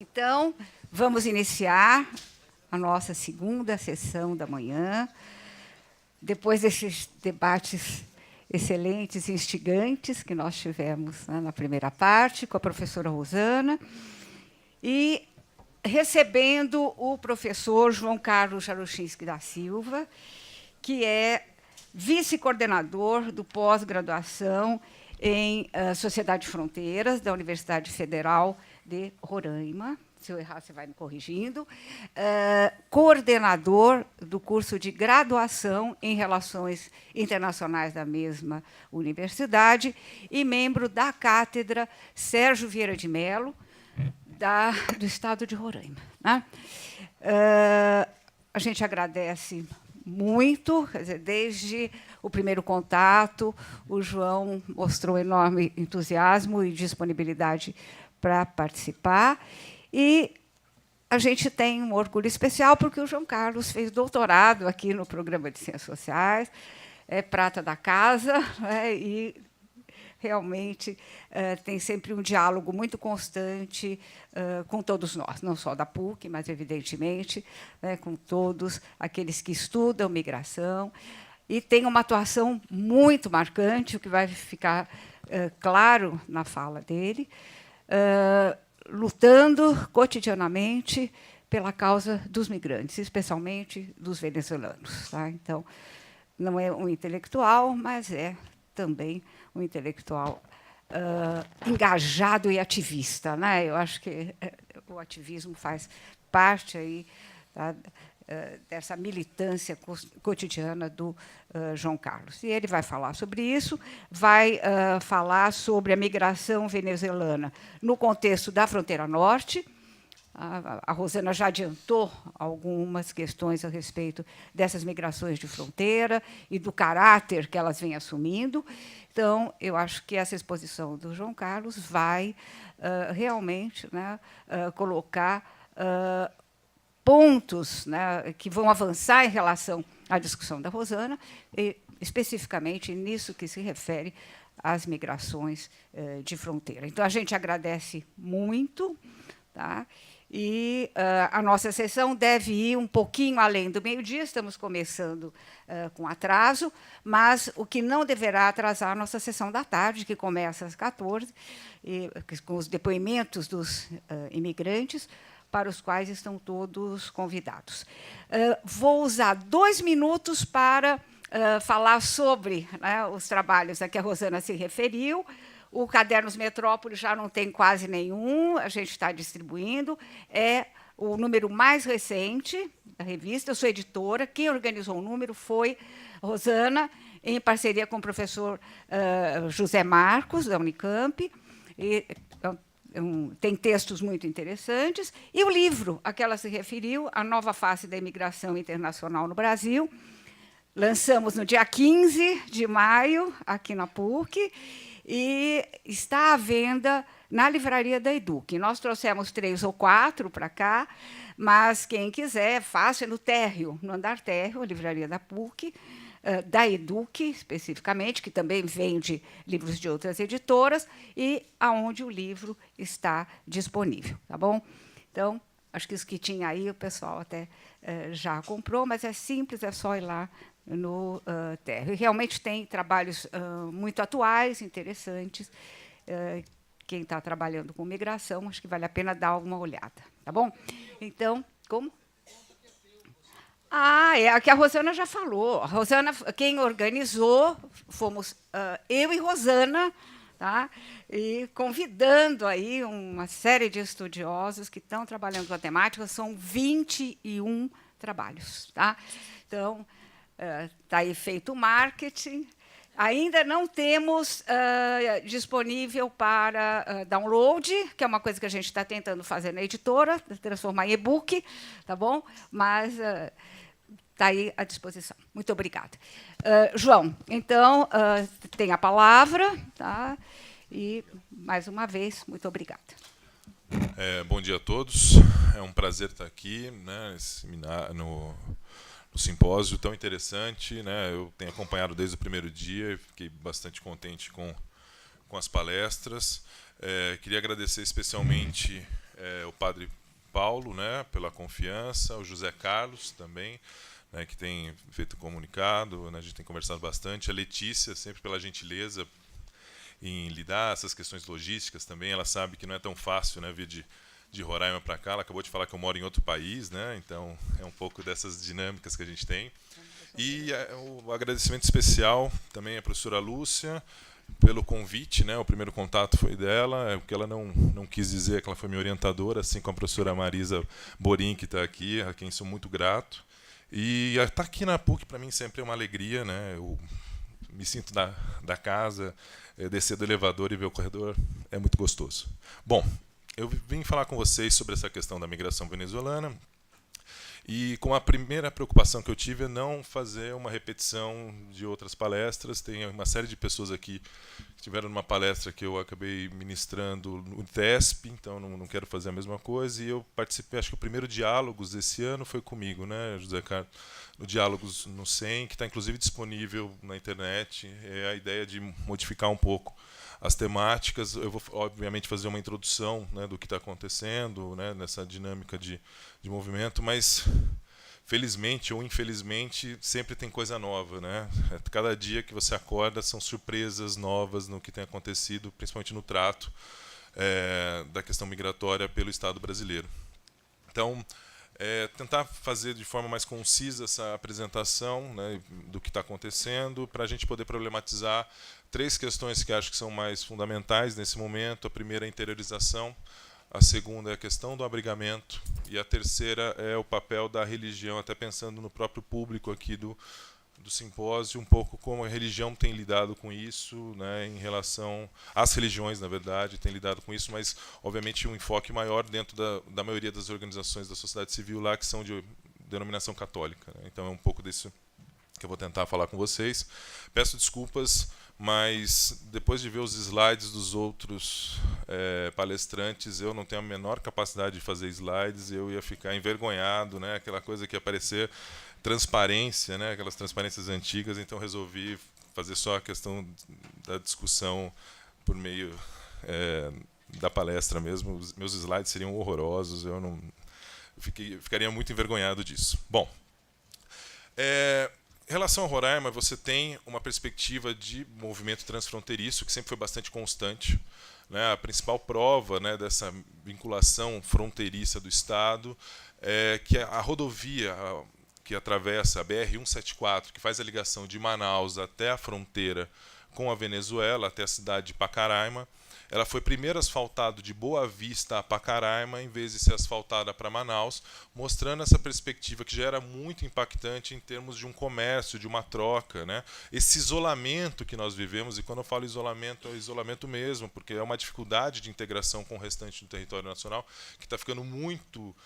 Então, vamos iniciar a nossa segunda sessão da manhã, depois desses debates excelentes e instigantes que nós tivemos, né, na primeira parte, com a professora Rosana, e recebendo o professor João Carlos Jaruchinski da Silva, que é vice-coordenador do pós-graduação em Sociedade de Fronteiras, da Universidade Federal de Roraima. Se eu errar, você vai me corrigindo. Coordenador do curso de graduação em Relações Internacionais da mesma universidade e membro da cátedra Sérgio Vieira de Mello, do estado de Roraima. Né? A gente agradece muito, quer dizer, desde o primeiro contato, o João mostrou enorme entusiasmo e disponibilidade para participar. E a gente tem um orgulho especial, porque o João Carlos fez doutorado aqui no Programa de Ciências Sociais, é prata da casa, né, e realmente tem sempre um diálogo muito constante com todos nós, não só da PUC, mas, evidentemente, né, com todos aqueles que estudam migração, e tem uma atuação muito marcante, o que vai ficar claro na fala dele, lutando cotidianamente pela causa dos migrantes, especialmente dos venezuelanos. Tá? Então, não é um intelectual, mas é também um intelectual engajado e ativista. Né? Eu acho que o ativismo faz parte aí, tá, dessa militância cotidiana do João Carlos. E ele vai falar sobre isso, vai falar sobre a migração venezuelana no contexto da fronteira norte. A Rosana já adiantou algumas questões a respeito dessas migrações de fronteira e do caráter que elas vêm assumindo. Então, eu acho que essa exposição do João Carlos vai realmente, né, colocar pontos, né, que vão avançar em relação à discussão da Rosana, e especificamente nisso que se refere às migrações de fronteira. Então, a gente agradece muito, tá? E a nossa sessão deve ir um pouquinho além do meio-dia, estamos começando com atraso, mas o que não deverá atrasar a nossa sessão da tarde, que começa às 14h, com os depoimentos dos imigrantes, para os quais estão todos convidados. Vou usar 2 minutos para falar sobre, né, os trabalhos a que a Rosana se referiu. O Cadernos Metrópole já não tem quase nenhum, a gente está distribuindo. É o número mais recente da revista, eu sou editora. Quem organizou o número foi Rosana, em parceria com o professor José Marcos, da Unicamp. E, tem textos muito interessantes. E o livro a que ela se referiu, A Nova Face da Imigração Internacional no Brasil, lançamos no dia 15 de maio, aqui na PUC, e está à venda na livraria da Educ. Nós trouxemos 3 ou 4 para cá, mas quem quiser, é fácil, é no térreo, no andar térreo, a livraria da PUC, da Educ, especificamente, que também vende livros de outras editoras, e aonde o livro está disponível. Tá bom? Então, acho que os que tinha aí, o pessoal até já comprou, mas é simples, é só ir lá no térreo. E realmente tem trabalhos muito atuais, interessantes. Quem está trabalhando com migração, acho que vale a pena dar uma olhada. Tá bom? Então, como? É a que a Rosana já falou. A Rosana, quem organizou, fomos eu e Rosana, tá? E convidando aí uma série de estudiosos que estão trabalhando com a temática. São 21 trabalhos. Tá? Então, está aí feito o marketing. Ainda não temos disponível para download, que é uma coisa que a gente está tentando fazer na editora, transformar em e-book, tá bom? Mas está aí à disposição. Muito obrigada. João, então, tem a palavra, tá? E, mais uma vez, muito obrigada. Bom dia a todos. É um prazer estar aqui, né, no simpósio tão interessante, né? Eu tenho acompanhado desde o primeiro dia e fiquei bastante contente com as palestras. Queria agradecer especialmente o Padre Paulo, né, pela confiança, o José Carlos também, né, que tem feito comunicado, né, a gente tem conversado bastante, a Letícia, sempre pela gentileza em lidar essas questões logísticas também. Ela sabe que não é tão fácil, né, vir de Roraima para cá. Ela acabou de falar que eu moro em outro país, né, então é um pouco dessas dinâmicas que a gente tem. E o agradecimento especial também à professora Lúcia pelo convite, né? O primeiro contato foi dela, o que ela não quis dizer que ela foi minha orientadora, assim como a professora Marisa Borim, que está aqui, a quem sou muito grato. E estar aqui na PUC para mim sempre é uma alegria, né? Eu me sinto da casa, descer do elevador e ver o corredor é muito gostoso. Bom, eu vim falar com vocês sobre essa questão da migração venezuelana. E com a primeira preocupação que eu tive é não fazer uma repetição de outras palestras. Tem uma série de pessoas aqui que tiveram uma palestra que eu acabei ministrando no TESP, então não quero fazer a mesma coisa. E eu participei, acho que o primeiro Diálogos desse ano foi comigo, né, José Carlos? No Diálogos no SEM, que está inclusive disponível na internet. É a ideia de modificar um pouco as temáticas. Eu vou, obviamente, fazer uma introdução, né, do que está acontecendo, né, nessa dinâmica de movimento, mas felizmente ou infelizmente sempre tem coisa nova, né? Cada dia que você acorda são surpresas novas no que tem acontecido, principalmente no trato da questão migratória pelo Estado brasileiro. Então, tentar fazer de forma mais concisa essa apresentação, né, do que está acontecendo, para a gente poder problematizar 3 questões que acho que são mais fundamentais nesse momento. A primeira é a interiorização, a segunda é a questão do abrigamento e a terceira é o papel da religião, até pensando no próprio público aqui do simpósio, um pouco como a religião tem lidado com isso, né, em relação às religiões, na verdade, tem lidado com isso, mas, obviamente, um enfoque maior dentro da maioria das organizações da sociedade civil lá, que são de denominação católica, né? Então, é um pouco disso que eu vou tentar falar com vocês. Peço desculpas, mas depois de ver os slides dos outros palestrantes, eu não tenho a menor capacidade de fazer slides, eu ia ficar envergonhado, né? Aquela coisa que ia aparecer transparência, né? Aquelas transparências antigas, então resolvi fazer só a questão da discussão por meio da palestra mesmo. Os meus slides seriam horrorosos, eu ficaria muito envergonhado disso. Bom, em relação ao Roraima, você tem uma perspectiva de movimento transfronteiriço que sempre foi bastante constante, né? A principal prova, né, dessa vinculação fronteiriça do Estado é que a rodovia que atravessa a BR-174, que faz a ligação de Manaus até a fronteira com a Venezuela, até a cidade de Pacaraima, ela foi primeiro asfaltada de Boa Vista a Pacaraima, em vez de ser asfaltada para Manaus, mostrando essa perspectiva que já era muito impactante em termos de um comércio, de uma troca, né? Esse isolamento que nós vivemos, e quando eu falo isolamento, é isolamento mesmo, porque é uma dificuldade de integração com o restante do território nacional, que está ficando muito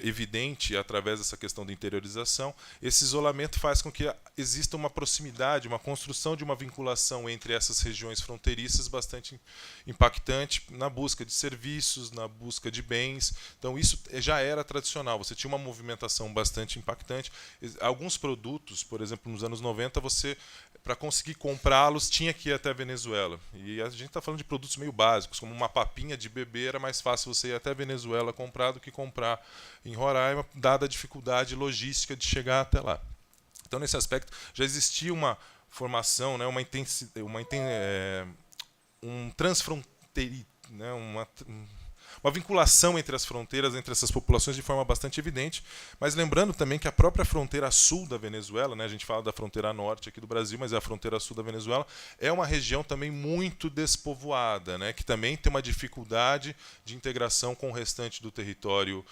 evidente através dessa questão da interiorização. Esse isolamento faz com que exista uma proximidade, uma construção de uma vinculação entre essas regiões fronteiriças bastante impactante na busca de serviços, na busca de bens. Então isso já era tradicional, você tinha uma movimentação bastante impactante. Alguns produtos, por exemplo, nos anos 90, você, para conseguir comprá-los, tinha que ir até a Venezuela. E a gente está falando de produtos meio básicos, como uma papinha de bebê, era mais fácil você ir até a Venezuela comprar do que comprar em Roraima, dada a dificuldade logística de chegar até lá. Então, nesse aspecto, já existia uma formação, né, um transfronteirismo, né, uma vinculação entre as fronteiras, entre essas populações de forma bastante evidente, mas lembrando também que a própria fronteira sul da Venezuela, né, a gente fala da fronteira norte aqui do Brasil, mas é a fronteira sul da Venezuela, é uma região também muito despovoada, né, que também tem uma dificuldade de integração com o restante do território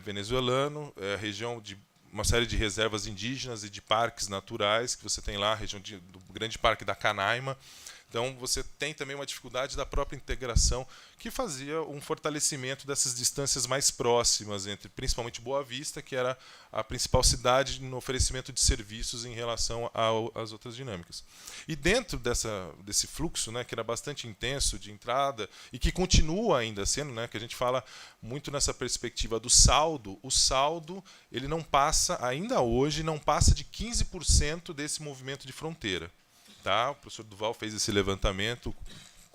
venezuelano, a região de uma série de reservas indígenas e de parques naturais, que você tem lá, a região do grande parque da Canaima. Então, você tem também uma dificuldade da própria integração, que fazia um fortalecimento dessas distâncias mais próximas, entre principalmente Boa Vista, que era a principal cidade no oferecimento de serviços em relação às outras dinâmicas. E dentro desse fluxo, né, que era bastante intenso de entrada, e que continua ainda sendo, né, que a gente fala muito nessa perspectiva do saldo, o saldo ele não passa, ainda hoje, não passa de 15% desse movimento de fronteira. Tá? O professor Duval fez esse levantamento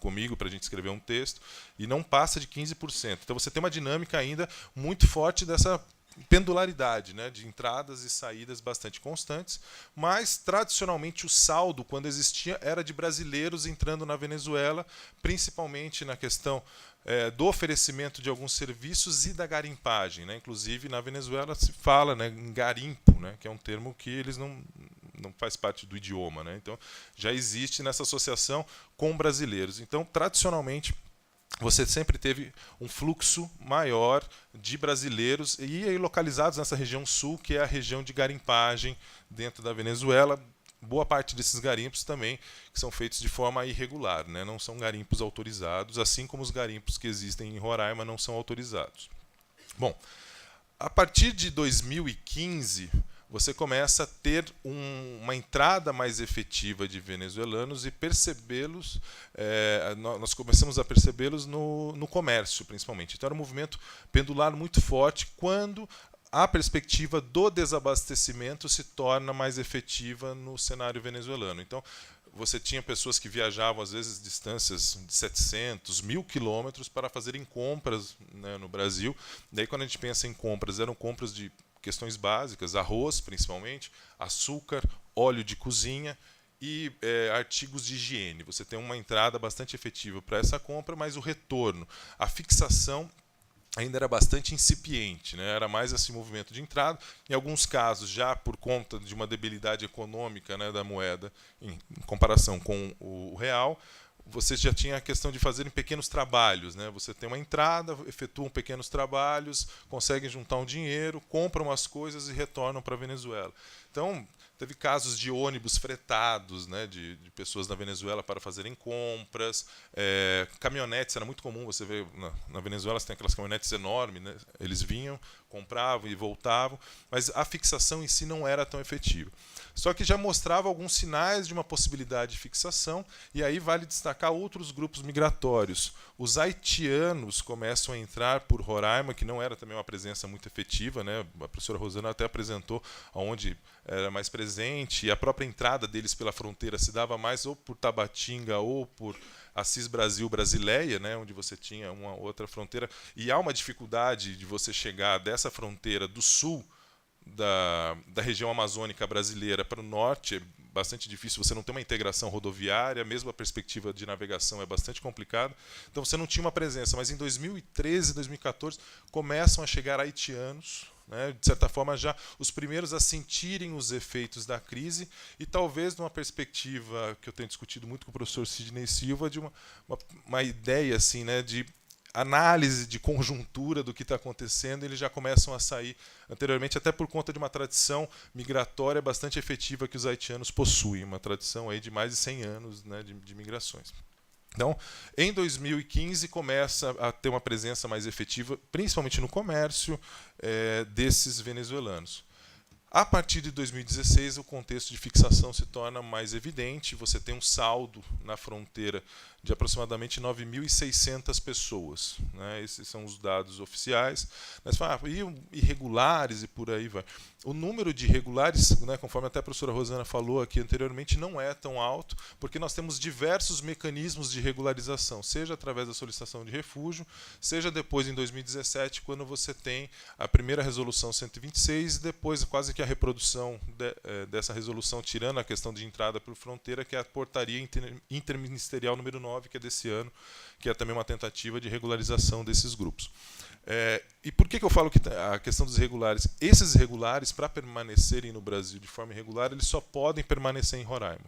comigo para a gente escrever um texto, e não passa de 15%. Então você tem uma dinâmica ainda muito forte dessa pendularidade, né, de entradas e saídas bastante constantes, mas tradicionalmente o saldo, quando existia, era de brasileiros entrando na Venezuela, principalmente na questão do oferecimento de alguns serviços e da garimpagem, né? Inclusive na Venezuela se fala, né, em garimpo, né, que é um termo que eles não faz parte do idioma, né? Então já existe nessa associação com brasileiros. Então tradicionalmente você sempre teve um fluxo maior de brasileiros e aí localizados nessa região sul, que é a região de garimpagem dentro da Venezuela. Boa parte desses garimpos também que são feitos de forma irregular, né? Não são garimpos autorizados, assim como os garimpos que existem em Roraima não são autorizados. Bom, a partir de 2015, você começa a ter uma entrada mais efetiva de venezuelanos e percebê-los, nós começamos a percebê-los no comércio, principalmente. Então era um movimento pendular muito forte quando a perspectiva do desabastecimento se torna mais efetiva no cenário venezuelano. Então, você tinha pessoas que viajavam, às vezes, distâncias de 700, 1.000 quilômetros para fazerem compras, né, no Brasil. Daí, quando a gente pensa em compras, eram compras de questões básicas, arroz, principalmente, açúcar, óleo de cozinha e artigos de higiene. Você tem uma entrada bastante efetiva para essa compra, mas o retorno, a fixação ainda era bastante incipiente, né? Era mais esse movimento de entrada. Em alguns casos, já por conta de uma debilidade econômica, né, da moeda em comparação com o real, você já tinha a questão de fazerem pequenos trabalhos, né? Você tem uma entrada, efetuam pequenos trabalhos, conseguem juntar um dinheiro, compram as coisas e retornam para a Venezuela. Então, teve casos de ônibus fretados, né, de pessoas na Venezuela para fazerem compras, caminhonetes, era muito comum você ver na Venezuela, você tem aquelas caminhonetes enormes, né, eles vinham, compravam e voltavam, mas a fixação em si não era tão efetiva. Só que já mostrava alguns sinais de uma possibilidade de fixação, e aí vale destacar outros grupos migratórios. Os haitianos começam a entrar por Roraima, que não era também uma presença muito efetiva, né? A professora Rosana até apresentou onde era mais presente, e a própria entrada deles pela fronteira se dava mais ou por Tabatinga ou por Assis Brasil Brasileia, né, onde você tinha uma outra fronteira, e há uma dificuldade de você chegar dessa fronteira do sul da região amazônica brasileira para o norte, é bastante difícil, você não tem uma integração rodoviária, mesmo a perspectiva de navegação é bastante complicada, então você não tinha uma presença, mas em 2013, 2014, começam a chegar haitianos, né, de certa forma já os primeiros a sentirem os efeitos da crise e talvez numa perspectiva que eu tenho discutido muito com o professor Sidney Silva de uma ideia assim, né, de análise de conjuntura do que está acontecendo, eles já começam a sair anteriormente, até por conta de uma tradição migratória bastante efetiva que os haitianos possuem, uma tradição aí de mais de 100 anos, né, de migrações. Então, em 2015, começa a ter uma presença mais efetiva, principalmente no comércio, desses venezuelanos. A partir de 2016, o contexto de fixação se torna mais evidente. Você tem um saldo na fronteira de aproximadamente 9.600 pessoas, né? Esses são os dados oficiais. Mas irregulares e por aí vai. O número de irregulares, né, conforme até a professora Rosana falou aqui anteriormente, não é tão alto, porque nós temos diversos mecanismos de regularização, seja através da solicitação de refúgio, seja depois em 2017, quando você tem a primeira resolução 126 e depois quase que a reprodução dessa resolução, tirando a questão de entrada por fronteira, que é a portaria interministerial número 9, que é desse ano, que é também uma tentativa de regularização desses grupos. E por que eu falo que a questão dos irregulares? Esses irregulares, para permanecerem no Brasil de forma irregular, eles só podem permanecer em Roraima,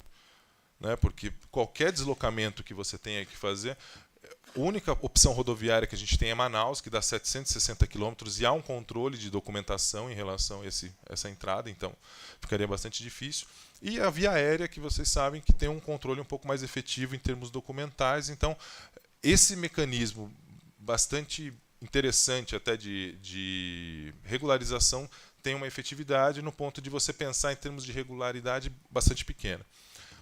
né? Porque qualquer deslocamento que você tenha que fazer, a única opção rodoviária que a gente tem é Manaus, que dá 760 quilômetros, e há um controle de documentação em relação a essa entrada, então ficaria bastante difícil. E a via aérea, que vocês sabem que tem um controle um pouco mais efetivo em termos documentais. Então, esse mecanismo bastante interessante até de regularização tem uma efetividade no ponto de você pensar em termos de regularidade bastante pequena.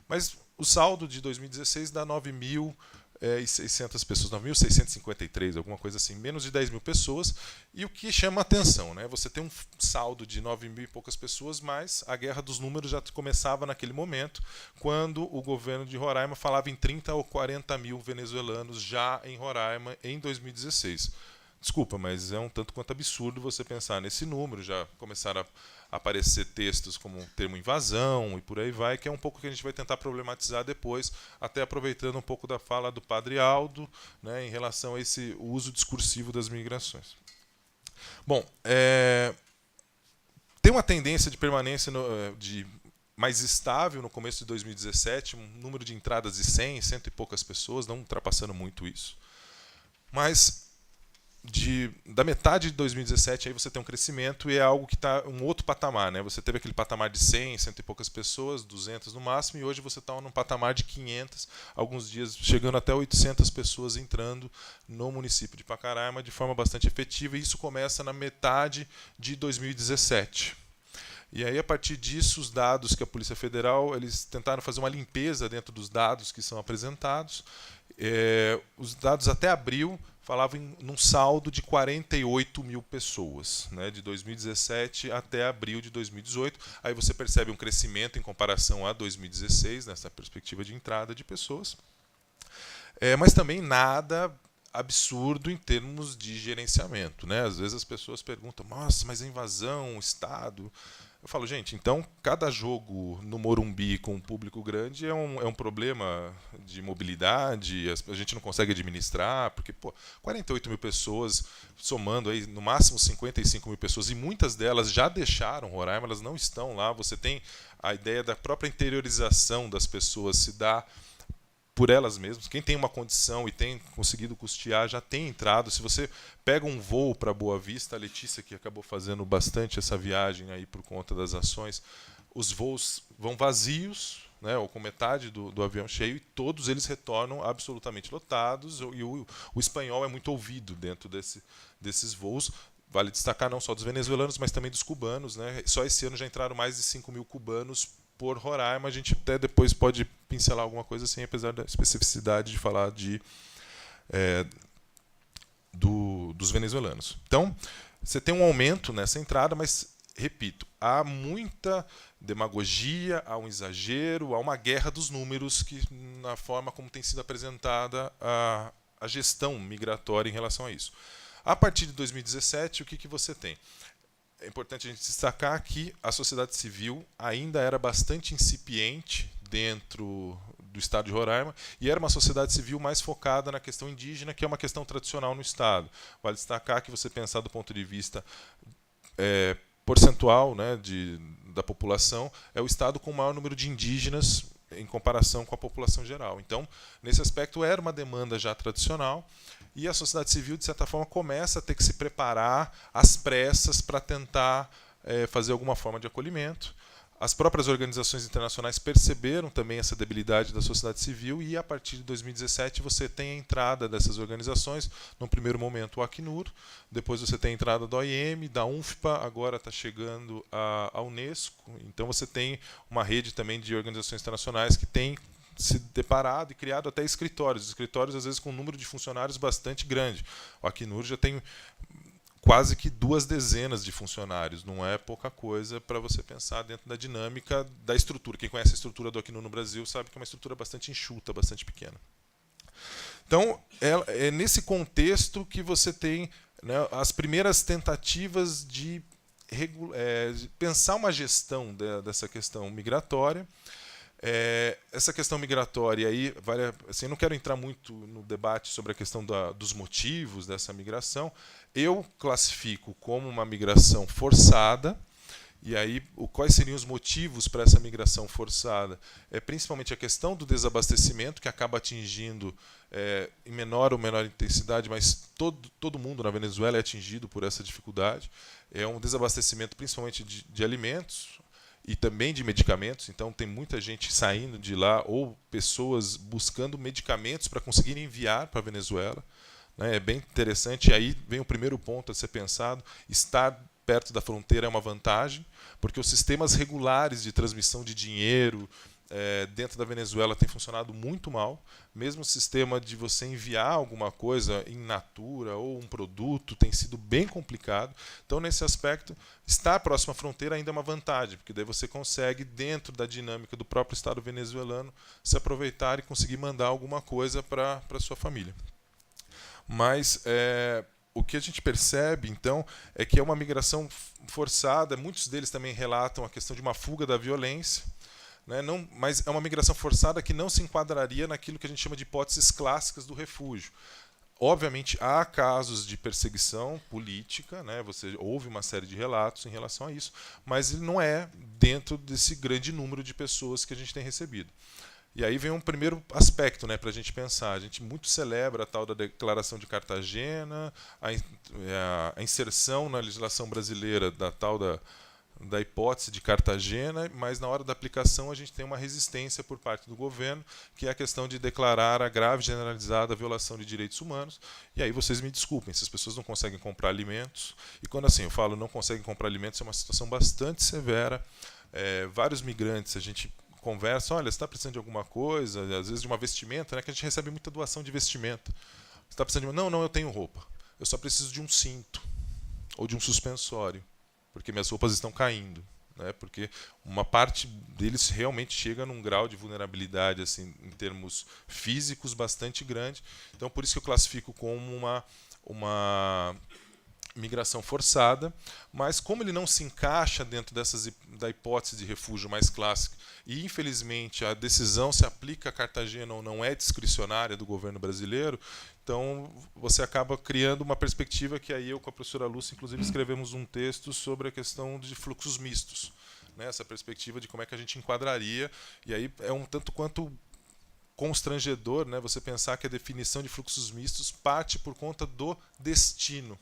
Mas o saldo de 2016 dá 9.000 9.600 pessoas, 9.653, alguma coisa assim, menos de 10 mil pessoas. E o que chama a atenção, né? Você tem um saldo de 9 mil e poucas pessoas, mas a guerra dos números já começava naquele momento, quando o governo de Roraima falava em 30 ou 40 mil venezuelanos já em Roraima em 2016. Desculpa, mas é um tanto quanto absurdo você pensar nesse número. Já começaram a aparecer textos como o termo invasão e por aí vai, que é um pouco que a gente vai tentar problematizar depois, até aproveitando um pouco da fala do padre Aldo, né, em relação a esse uso discursivo das migrações. Bom, tem uma tendência de permanência de mais estável no começo de 2017, um número de entradas de 100, cento e poucas pessoas, não ultrapassando muito isso. Mas da metade de 2017 aí você tem um crescimento e é algo que está um outro patamar, né? Você teve aquele patamar de 100, cento e poucas pessoas, 200 no máximo, e hoje você está num patamar de 500, alguns dias chegando até 800 pessoas entrando no município de Pacaraima de forma bastante efetiva, e isso começa na metade de 2017. E aí, a partir disso, os dados que a Polícia Federal, eles tentaram fazer uma limpeza dentro dos dados que são apresentados. Os dados até abril falavam num saldo de 48 mil pessoas, né, de 2017 até abril de 2018. Aí você percebe um crescimento em comparação a 2016, nessa perspectiva de entrada de pessoas. Mas também nada absurdo em termos de gerenciamento, né? Às vezes as pessoas perguntam, nossa, mas a invasão, o Estado... Eu falo, gente, então cada jogo no Morumbi com um público grande é um problema de mobilidade, a gente não consegue administrar, porque 48 mil pessoas, somando aí no máximo 55 mil pessoas, e muitas delas já deixaram Roraima, elas não estão lá. Você tem a ideia da própria interiorização das pessoas se dá por elas mesmas. Quem tem uma condição e tem conseguido custear já tem entrado. Se você pega um voo para Boa Vista, a Letícia, que acabou fazendo bastante essa viagem aí por conta das ações, os voos vão vazios, né, ou com metade do avião cheio, e todos eles retornam absolutamente lotados, e o espanhol é muito ouvido dentro desses voos. Vale destacar não só dos venezuelanos, mas também dos cubanos, né? Só esse ano já entraram mais de 5 mil cubanos por Roraima. A gente até depois pode pincelar alguma coisa assim, apesar da especificidade de falar dos venezuelanos. Então, você tem um aumento nessa entrada, mas, repito, há muita demagogia, há um exagero, há uma guerra dos números na forma como tem sido apresentada a gestão migratória em relação a isso. A partir de 2017, o que você tem? É importante a gente destacar que a sociedade civil ainda era bastante incipiente dentro do estado de Roraima, e era uma sociedade civil mais focada na questão indígena, que é uma questão tradicional no estado. Vale destacar que você pensar do ponto de vista percentual, né, da população, é o estado com o maior número de indígenas em comparação com a população geral. Então, nesse aspecto, era uma demanda já tradicional, e a sociedade civil, de certa forma, começa a ter que se preparar às pressas para tentar fazer alguma forma de acolhimento. As próprias organizações internacionais perceberam também essa debilidade da sociedade civil, e a partir de 2017 você tem a entrada dessas organizações, no primeiro momento o Acnur, depois você tem a entrada da OIM, da UNFPA, agora está chegando a Unesco. Então você tem uma rede também de organizações internacionais que tem se deparado e criado até escritórios às vezes com um número de funcionários bastante grande. O Acnur já tem quase que 2 dezenas de funcionários, não é pouca coisa para você pensar dentro da dinâmica da estrutura. Quem conhece a estrutura do Acnur no Brasil sabe que é uma estrutura bastante enxuta, bastante pequena. Então, é nesse contexto que você tem, né, as primeiras tentativas de pensar uma gestão dessa questão migratória. Essa questão migratória aí, assim, não quero entrar muito no debate sobre a questão dos motivos dessa migração. Eu classifico como uma migração forçada. E aí, quais seriam os motivos para essa migração forçada? Principalmente a questão do desabastecimento, que acaba atingindo em menor ou menor intensidade, mas todo mundo na Venezuela é atingido por essa dificuldade. É um desabastecimento principalmente de alimentos e também de medicamentos. Então tem muita gente saindo de lá, ou pessoas buscando medicamentos para conseguir enviar para a Venezuela, né? É bem interessante. E aí vem o primeiro ponto a ser pensado: estar perto da fronteira é uma vantagem, porque os sistemas regulares de transmissão de dinheiro dentro da Venezuela tem funcionado muito mal. Mesmo o sistema de você enviar alguma coisa in natura ou um produto tem sido bem complicado. Então, nesse aspecto, estar próximo à fronteira ainda é uma vantagem, porque daí você consegue, dentro da dinâmica do próprio Estado venezuelano, se aproveitar e conseguir mandar alguma coisa para a sua família. Mas o que a gente percebe, então, é que é uma migração forçada. Muitos deles também relatam a questão de uma fuga da violência, né? Não, mas é uma migração forçada que não se enquadraria naquilo que a gente chama de hipóteses clássicas do refúgio. Obviamente, há casos de perseguição política, né? Você houve uma série de relatos em relação a isso, mas ele não é dentro desse grande número de pessoas que a gente tem recebido. E aí vem um primeiro aspecto, né, para a gente pensar. A gente muito celebra a tal da Declaração de Cartagena, a inserção na legislação brasileira da tal da hipótese de Cartagena, mas na hora da aplicação a gente tem uma resistência por parte do governo, que é a questão de declarar a grave e generalizada violação de direitos humanos. E aí vocês me desculpem, se as pessoas não conseguem comprar alimentos, e quando assim eu falo não conseguem comprar alimentos, é uma situação bastante severa. Vários migrantes, a gente conversa, olha, você está precisando de alguma coisa, às vezes de uma vestimenta, né, que a gente recebe muita doação de vestimenta. Você está precisando de uma... Não, eu tenho roupa. Eu só preciso de um cinto ou de um suspensório, porque minhas roupas estão caindo, né, porque uma parte deles realmente chega num grau de vulnerabilidade assim, em termos físicos bastante grande. Então, por isso que eu classifico como uma migração forçada, mas como ele não se encaixa dentro da hipótese de refúgio mais clássica, e infelizmente a decisão se aplica a Cartagena ou não é discricionária do governo brasileiro, então você acaba criando uma perspectiva que aí eu com a professora Lúcia inclusive escrevemos um texto sobre a questão de fluxos mistos, né, essa perspectiva de como é que a gente enquadraria, e aí é um tanto quanto constrangedor, né, você pensar que a definição de fluxos mistos parte por conta do destino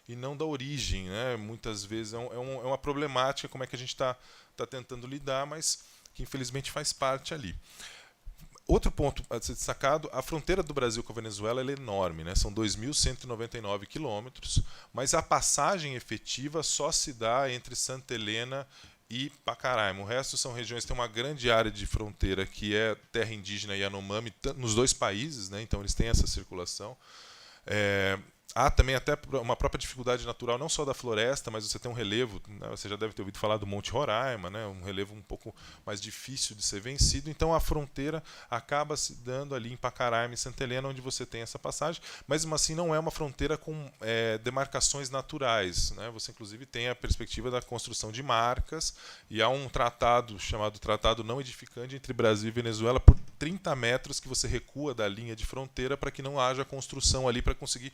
e não da origem, né? Muitas vezes é uma problemática, como é que a gente está tentando lidar, mas que infelizmente faz parte ali. Outro ponto a ser destacado, a fronteira do Brasil com a Venezuela ela é enorme, né? São 2.199 quilômetros, mas a passagem efetiva só se dá entre Santa Helena e Pacaraima. O resto são regiões que têm uma grande área de fronteira que é terra indígena Yanomami, nos dois países, né? Então eles têm essa circulação. Há também até uma própria dificuldade natural, não só da floresta, mas você tem um relevo, né, você já deve ter ouvido falar do Monte Roraima, né, um relevo um pouco mais difícil de ser vencido, então a fronteira acaba se dando ali em Pacaraima e Santa Helena, onde você tem essa passagem, mas assim não é uma fronteira com demarcações naturais, né, você inclusive tem a perspectiva da construção de marcas, e há um tratado chamado Tratado Não Edificante entre Brasil e Venezuela por 30 metros que você recua da linha de fronteira para que não haja construção ali para conseguir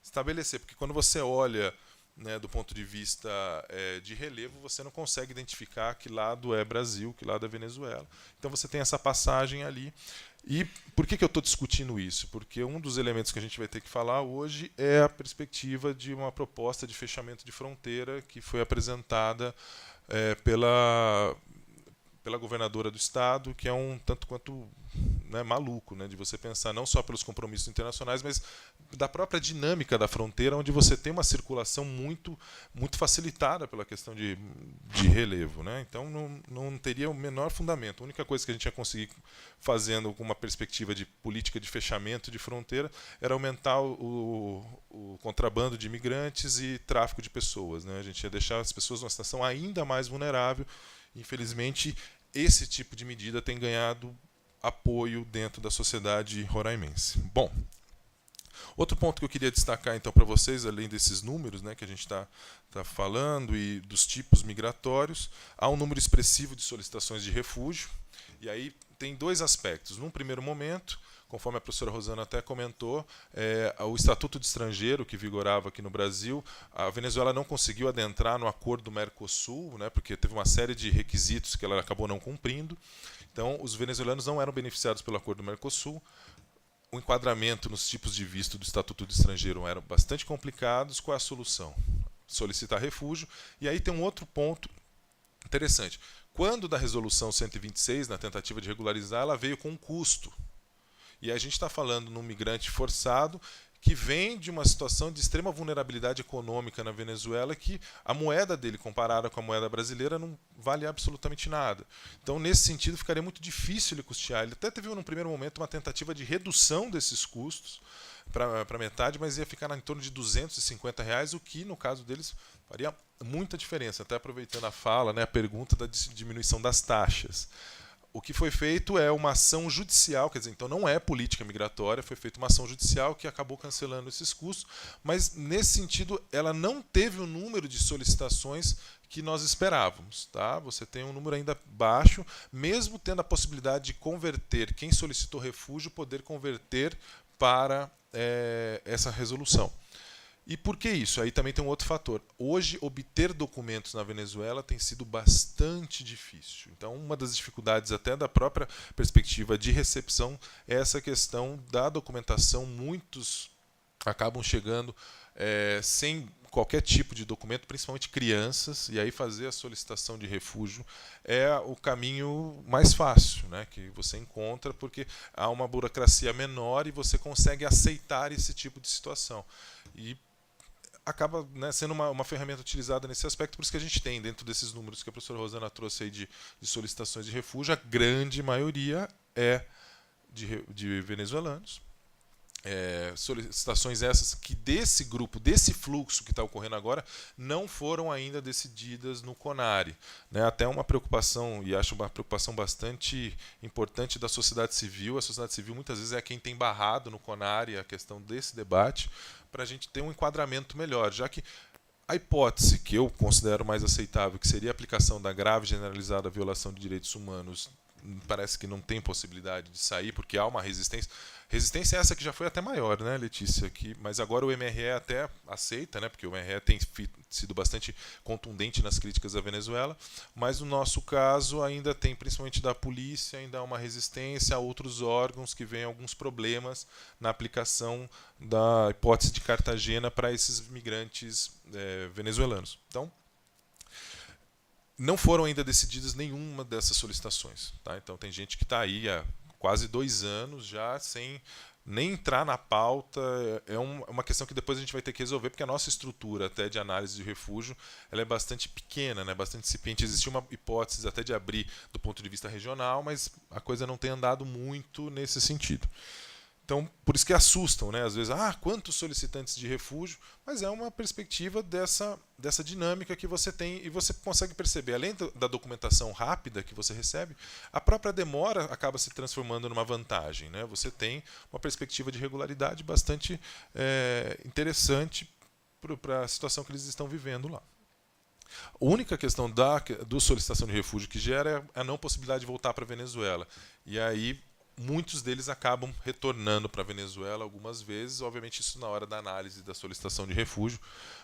estabelecer, porque quando você olha, né, do ponto de vista de relevo, você não consegue identificar que lado é Brasil, que lado é Venezuela. Então você tem essa passagem ali. E por que eu estou discutindo isso? Porque um dos elementos que a gente vai ter que falar hoje é a perspectiva de uma proposta de fechamento de fronteira que foi apresentada pela governadora do estado, que é um tanto quanto, né, maluco, né, de você pensar não só pelos compromissos internacionais, mas da própria dinâmica da fronteira, onde você tem uma circulação muito facilitada pela questão de relevo, né? Então não teria o menor fundamento. A única coisa que a gente ia conseguir fazendo com uma perspectiva de política de fechamento de fronteira era aumentar o contrabando de imigrantes e tráfico de pessoas, né? A gente ia deixar as pessoas numa situação ainda mais vulnerável. Infelizmente, esse tipo de medida tem ganhado apoio dentro da sociedade roraimense. Bom, outro ponto que eu queria destacar então para vocês, além desses números, né, que a gente está falando e dos tipos migratórios, há um número expressivo de solicitações de refúgio. E aí tem dois aspectos. Num primeiro momento, conforme a professora Rosana até comentou, o Estatuto de Estrangeiro que vigorava aqui no Brasil, a Venezuela não conseguiu adentrar no acordo do Mercosul, né, porque teve uma série de requisitos que ela acabou não cumprindo. Então, os venezuelanos não eram beneficiados pelo acordo do Mercosul. O enquadramento nos tipos de visto do Estatuto de Estrangeiro eram bastante complicados. Qual é a solução? Solicitar refúgio. E aí tem um outro ponto interessante. Quando da Resolução 126, na tentativa de regularizar, ela veio com um custo. E a gente está falando num migrante forçado que vem de uma situação de extrema vulnerabilidade econômica na Venezuela, que a moeda dele, comparada com a moeda brasileira, não vale absolutamente nada. Então, nesse sentido, ficaria muito difícil ele custear. Ele até teve, num primeiro momento, uma tentativa de redução desses custos para metade, mas ia ficar em torno de R$250, o que, no caso deles, faria muita diferença. Até aproveitando a fala, né, a pergunta da diminuição das taxas. O que foi feito é uma ação judicial, quer dizer, então não é política migratória, foi feita uma ação judicial que acabou cancelando esses custos, mas nesse sentido ela não teve o número de solicitações que nós esperávamos. Tá? Você tem um número ainda baixo, mesmo tendo a possibilidade de converter, quem solicitou refúgio, poder converter para essa resolução. E por que isso? Aí também tem um outro fator. Hoje, obter documentos na Venezuela tem sido bastante difícil. Então, uma das dificuldades até da própria perspectiva de recepção é essa questão da documentação. Muitos acabam chegando sem qualquer tipo de documento, principalmente crianças, e aí fazer a solicitação de refúgio é o caminho mais fácil, né, que você encontra, porque há uma burocracia menor e você consegue aceitar esse tipo de situação. E acaba, né, sendo uma ferramenta utilizada nesse aspecto, por isso que a gente tem, dentro desses números que a professora Rosana trouxe aí de solicitações de refúgio, a grande maioria é de venezuelanos. Solicitações essas que desse grupo, desse fluxo que está ocorrendo agora, não foram ainda decididas no CONARE. Né? Até uma preocupação, e acho uma preocupação bastante importante da sociedade civil. A sociedade civil muitas vezes é quem tem barrado no CONARE a questão desse debate, para a gente ter um enquadramento melhor, já que a hipótese que eu considero mais aceitável, que seria a aplicação da grave generalizada violação de direitos humanos, parece que não tem possibilidade de sair, porque há uma resistência. Resistência essa que já foi até maior, né, Letícia? Mas agora o MRE até aceita, né, porque o MRE tem sido bastante contundente nas críticas à Venezuela, mas no nosso caso ainda tem, principalmente da polícia, ainda há uma resistência a outros órgãos que veem alguns problemas na aplicação da hipótese de Cartagena para esses migrantes venezuelanos. Então, não foram ainda decididas nenhuma dessas solicitações. Tá? Então tem gente que está aí há quase 2 anos já sem nem entrar na pauta. É uma questão que depois a gente vai ter que resolver, porque a nossa estrutura até de análise de refúgio ela é bastante pequena, né? Bastante incipiente. Existia uma hipótese até de abrir do ponto de vista regional, mas a coisa não tem andado muito nesse sentido. Então, por isso que assustam, né? Às vezes, quantos solicitantes de refúgio, mas é uma perspectiva dessa dinâmica que você tem e você consegue perceber, além da documentação rápida que você recebe, a própria demora acaba se transformando numa vantagem, né? Você tem uma perspectiva de regularidade bastante interessante para a situação que eles estão vivendo lá. A única questão do solicitação de refúgio que gera é a não possibilidade de voltar para a Venezuela. E aí muitos deles acabam retornando para a Venezuela algumas vezes. Obviamente isso na hora da análise da solicitação de refúgio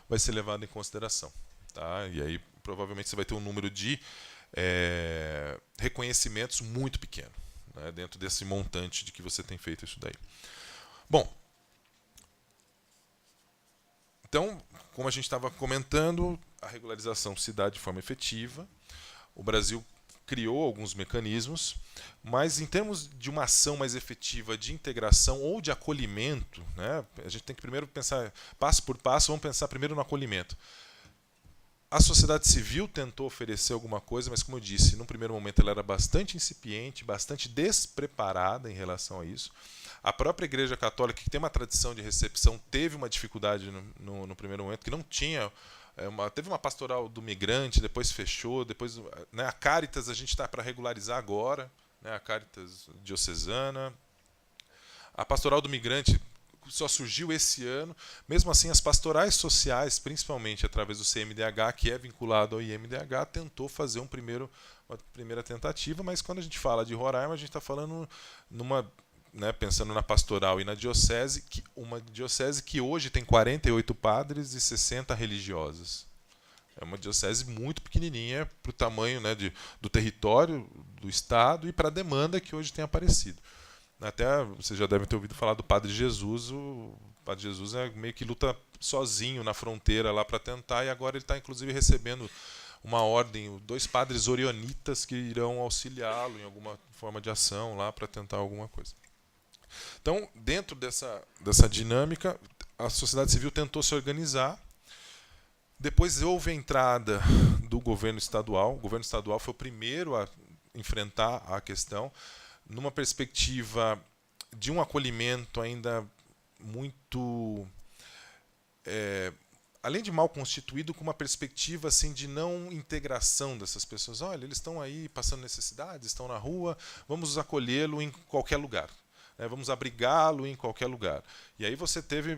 vai ser levado em consideração. Tá? E aí provavelmente você vai ter um número de reconhecimentos muito pequeno, né, dentro desse montante de que você tem feito isso daí. Bom, então, como a gente estava comentando, a regularização se dá de forma efetiva. O Brasil criou alguns mecanismos, mas em termos de uma ação mais efetiva de integração ou de acolhimento, né, a gente tem que primeiro pensar, passo por passo, vamos pensar primeiro no acolhimento. A sociedade civil tentou oferecer alguma coisa, mas como eu disse, num primeiro momento ela era bastante incipiente, bastante despreparada em relação a isso. A própria Igreja Católica, que tem uma tradição de recepção, teve uma dificuldade no primeiro momento, que não tinha. Teve uma pastoral do migrante, depois fechou, depois, né, a Caritas a gente está para regularizar agora, né, a Caritas diocesana. A pastoral do migrante só surgiu esse ano. Mesmo assim, as pastorais sociais, principalmente através do CMDH, que é vinculado ao IMDH, tentou fazer uma primeira tentativa, mas quando a gente fala de Roraima, a gente está falando pensando na pastoral e na diocese, uma diocese que hoje tem 48 padres e 60 religiosas. É uma diocese muito pequenininha para o tamanho, né, do território, do estado e para a demanda que hoje tem aparecido. Até vocês já devem ter ouvido falar do Padre Jesus. O Padre Jesus meio que luta sozinho na fronteira lá para tentar, e agora ele está inclusive recebendo uma ordem, 2 padres orionitas que irão auxiliá-lo em alguma forma de ação lá para tentar alguma coisa. Então, dentro dessa dinâmica, a sociedade civil tentou se organizar. Depois houve a entrada do governo estadual. O governo estadual foi o primeiro a enfrentar a questão, numa perspectiva de um acolhimento ainda muito, além de mal constituído, com uma perspectiva assim de não integração dessas pessoas. Olha, eles estão aí passando necessidades, estão na rua, vamos acolhê-lo em qualquer lugar. Vamos abrigá-lo em qualquer lugar. E aí você teve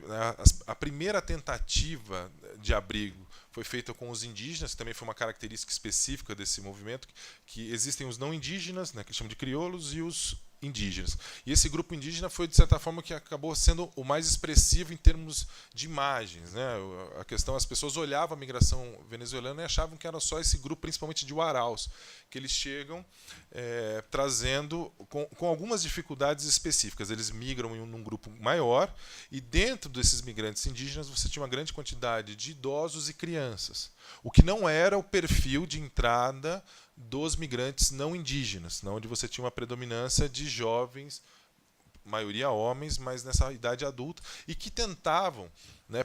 a primeira tentativa de abrigo foi feita com os indígenas, que também foi uma característica específica desse movimento, que existem os não indígenas, né, que chamam de crioulos, e os indígenas. E esse grupo indígena foi, de certa forma, que acabou sendo o mais expressivo em termos de imagens, né? A questão, as pessoas olhavam a migração venezuelana e achavam que era só esse grupo, principalmente de Huaraus, que eles chegam trazendo, com algumas dificuldades específicas. Eles migram em um grupo maior, e dentro desses migrantes indígenas você tinha uma grande quantidade de idosos e crianças, o que não era o perfil de entrada dos migrantes não indígenas, onde você tinha uma predominância de jovens, maioria homens, mas nessa idade adulta, e que tentavam,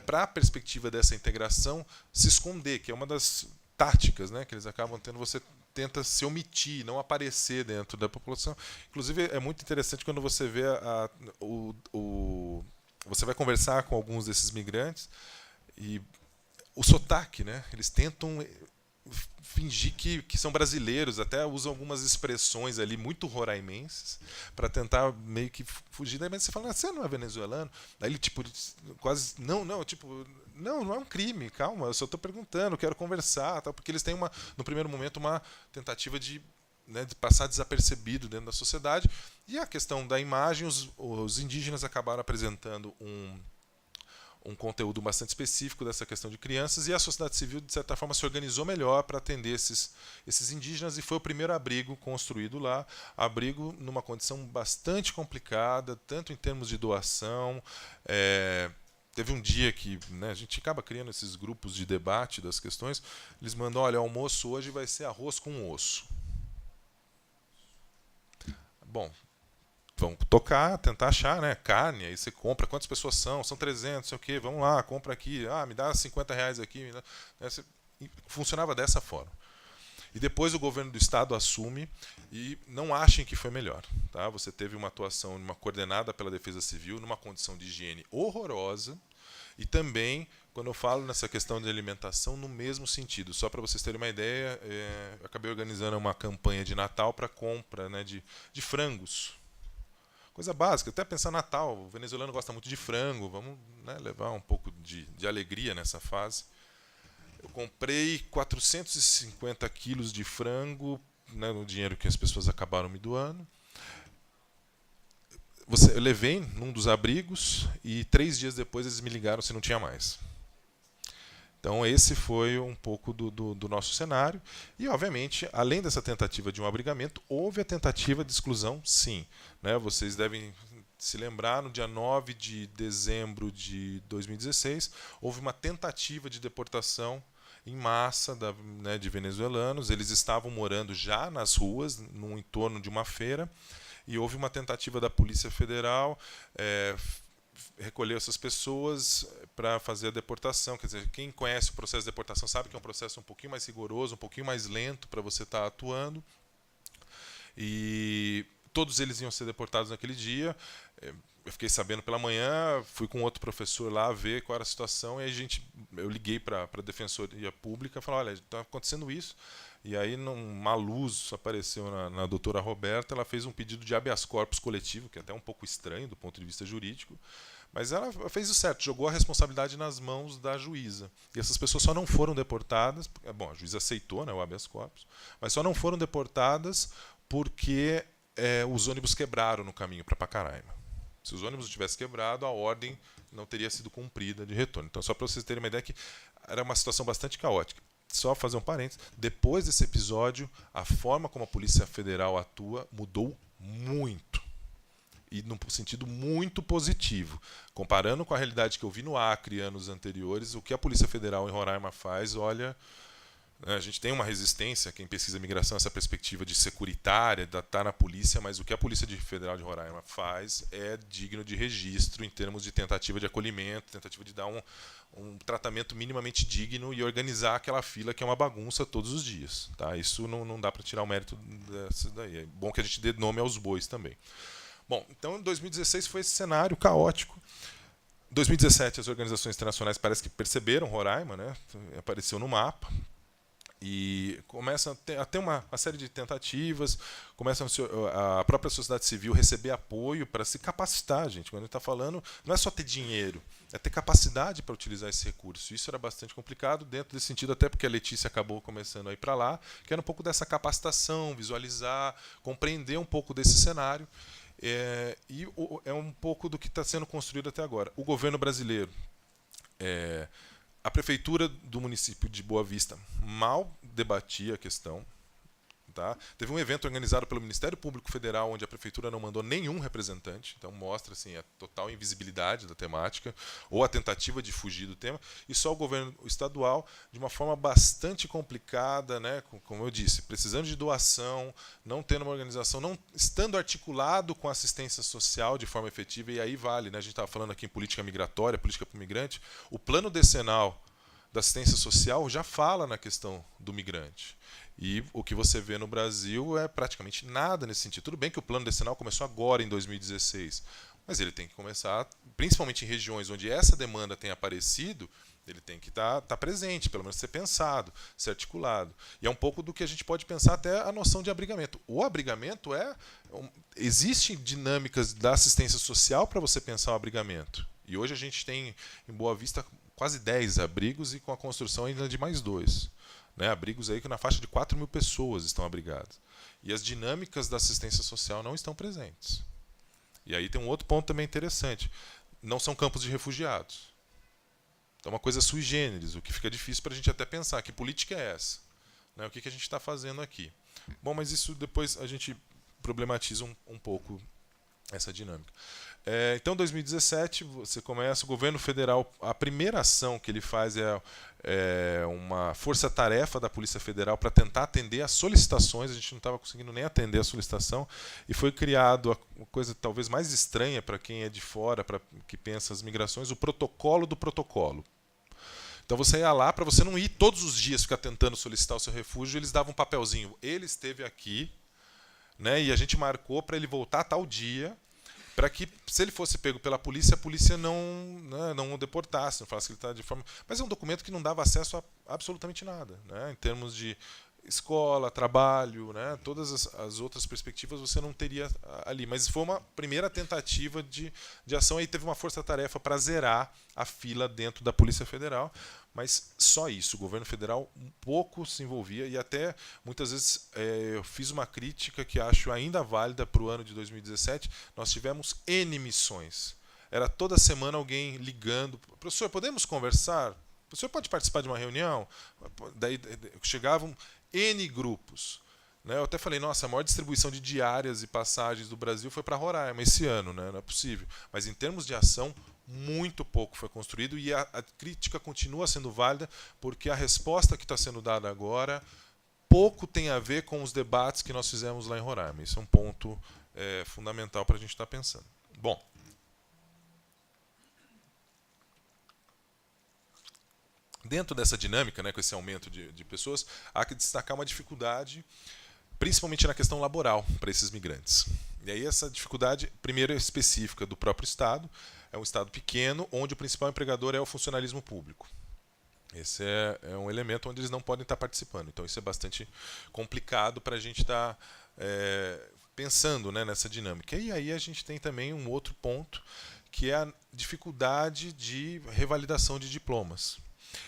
para a perspectiva dessa integração, se esconder, que é uma das táticas, que eles acabam tendo. Você tenta se omitir, não aparecer dentro da população. Inclusive, é muito interessante quando você vê você vai conversar com alguns desses migrantes e o sotaque, eles tentam fingir que são brasileiros, até usam algumas expressões ali muito roraimenses para tentar meio que fugir. Daí você fala, você não é venezuelano? Daí ele quase, não é um crime, calma, eu só estou perguntando, quero conversar, tá? Porque eles têm no primeiro momento uma tentativa de passar desapercebido dentro da sociedade. E a questão da imagem, os indígenas acabaram apresentando um conteúdo bastante específico dessa questão de crianças, e a sociedade civil, de certa forma, se organizou melhor para atender esses indígenas, e foi o primeiro abrigo construído lá, abrigo numa condição bastante complicada, tanto em termos de doação. Teve um dia que a gente acaba criando esses grupos de debate das questões, eles mandam, olha, o almoço hoje vai ser arroz com osso. Bom, vamos tentar achar, carne, aí você compra, quantas pessoas são? São 300, não sei o quê, vamos lá, compra aqui, me dá R$50 aqui. Funcionava dessa forma. E depois o governo do estado assume, e não achem que foi melhor. Tá? Você teve uma atuação coordenada pela Defesa Civil, numa condição de higiene horrorosa, e também, quando eu falo nessa questão de alimentação, no mesmo sentido. Só para vocês terem uma ideia, eu acabei organizando uma campanha de Natal para compra de frangos. Coisa básica, até pensar Natal, o venezuelano gosta muito de frango, vamos levar um pouco de alegria nessa fase. Eu comprei 450 quilos de frango, no dinheiro que as pessoas acabaram me doando. Eu levei num dos abrigos e 3 dias depois eles me ligaram se não tinha mais. Então esse foi um pouco do nosso cenário. E, obviamente, além dessa tentativa de um abrigamento, houve a tentativa de exclusão, sim. Vocês devem se lembrar, no dia 9 de dezembro de 2016, houve uma tentativa de deportação em massa de venezuelanos. Eles estavam morando já nas ruas, no entorno de uma feira, e houve uma tentativa da Polícia Federal recolher essas pessoas para fazer a deportação. Quer dizer, quem conhece o processo de deportação sabe que é um processo um pouquinho mais rigoroso, um pouquinho mais lento para você estar atuando. E todos eles iam ser deportados naquele dia. Eu fiquei sabendo pela manhã, fui com outro professor lá ver qual era a situação, e eu liguei para a Defensoria Pública e falei, olha, está acontecendo isso. E aí uma luz apareceu na doutora Roberta, ela fez um pedido de habeas corpus coletivo, que é até um pouco estranho do ponto de vista jurídico, mas ela fez o certo, jogou a responsabilidade nas mãos da juíza. E essas pessoas só não foram deportadas, a juíza aceitou o habeas corpus, mas só não foram deportadas porque os ônibus quebraram no caminho para Pacaraima. Se os ônibus tivessem quebrado, a ordem não teria sido cumprida de retorno. Então, só para vocês terem uma ideia, que era uma situação bastante caótica. Só fazer um parênteses, depois desse episódio, a forma como a Polícia Federal atua mudou muito. E num sentido muito positivo. Comparando com a realidade que eu vi no Acre anos anteriores, o que a Polícia Federal em Roraima faz, olha, A gente tem uma resistência, quem pesquisa migração, essa perspectiva de securitária, de estar na polícia, mas o que a Polícia Federal de Roraima faz é digno de registro em termos de tentativa de acolhimento, tentativa de dar um tratamento minimamente digno e organizar aquela fila que é uma bagunça todos os dias. Tá? Isso não dá para tirar o mérito dessa daí. É bom que a gente dê nome aos bois também. Bom, então em 2016 foi esse cenário caótico. Em 2017 as organizações internacionais parece que perceberam Roraima, né? Apareceu no mapa. E começa a ter uma série de tentativas, começa a própria sociedade civil receber apoio para se capacitar, gente. Quando a gente está falando, não é só ter dinheiro, é ter capacidade para utilizar esse recurso. Isso era bastante complicado dentro desse sentido, até porque a Letícia acabou começando a ir para lá, que era um pouco dessa capacitação, visualizar, compreender um pouco desse cenário. E é um pouco do que está sendo construído até agora. O governo brasileiro... A prefeitura do município de Boa Vista mal debatia a questão. Tá? Teve um evento organizado pelo Ministério Público Federal, onde a prefeitura não mandou nenhum representante, então mostra assim, a total invisibilidade da temática, ou a tentativa de fugir do tema, e só o governo estadual, de uma forma bastante complicada, né? Como eu disse, precisando de doação, não tendo uma organização, não estando articulado com a assistência social de forma efetiva, e aí vale, né? A gente estava falando aqui em política migratória, política para o migrante, o plano decenal da assistência social já fala na questão do migrante. E o que você vê no Brasil é praticamente nada nesse sentido. Tudo bem que o plano decenal começou agora, em 2016, mas ele tem que começar, principalmente em regiões onde essa demanda tem aparecido, ele tem que estar presente, pelo menos ser pensado, ser articulado. E é um pouco do que a gente pode pensar até a noção de abrigamento. O abrigamento existem dinâmicas da assistência social para você pensar o abrigamento. E hoje a gente tem, em Boa Vista, quase 10 abrigos e com a construção ainda de mais 2. Né, abrigos aí que na faixa de 4.000 pessoas estão abrigadas. E as dinâmicas da assistência social não estão presentes. E aí tem um outro ponto também interessante. Não são campos de refugiados. Então é uma coisa sui generis, o que fica difícil para a gente até pensar. Que política é essa? Né, o que a gente está fazendo aqui? Bom, mas isso depois a gente problematiza um pouco essa dinâmica. Então, em 2017, você começa, o governo federal, a primeira ação que ele faz é uma força-tarefa da Polícia Federal para tentar atender as solicitações. A gente não estava conseguindo nem atender a solicitação, e foi criado uma coisa talvez mais estranha para quem é de fora, para que pensa as migrações, o protocolo do protocolo. Então você ia lá, para você não ir todos os dias ficar tentando solicitar o seu refúgio, eles davam um papelzinho. Ele esteve aqui, né, e a gente marcou para ele voltar a tal dia, para que, se ele fosse pego pela polícia, a polícia não o deportasse, não falasse que ele está de forma... Mas é um documento que não dava acesso a absolutamente nada, né? Em termos de escola, trabalho, né? Todas as outras perspectivas você não teria ali. Mas foi uma primeira tentativa de ação. Aí teve uma força-tarefa para zerar a fila dentro da Polícia Federal, mas só isso. O governo federal um pouco se envolvia, e até muitas vezes eu fiz uma crítica que acho ainda válida para o ano de 2017. Nós tivemos N missões. Era toda semana alguém ligando: professor, podemos conversar? O senhor pode participar de uma reunião? Daí chegavam N grupos. Né? Eu até falei, nossa, a maior distribuição de diárias e passagens do Brasil foi para Roraima esse ano, né? Não é possível. Mas em termos de ação, muito pouco foi construído, e a crítica continua sendo válida, porque a resposta que está sendo dada agora pouco tem a ver com os debates que nós fizemos lá em Roraima. Isso é um ponto fundamental para a gente estar pensando. Bom, dentro dessa dinâmica, né, com esse aumento de pessoas, há que destacar uma dificuldade, principalmente na questão laboral, para esses migrantes. E aí essa dificuldade, primeiro, é específica do próprio Estado. É um Estado pequeno, onde o principal empregador é o funcionalismo público. Esse é um elemento onde eles não podem estar participando. Então isso é bastante complicado para a gente estar pensando, né, nessa dinâmica. E aí a gente tem também um outro ponto, que é a dificuldade de revalidação de diplomas.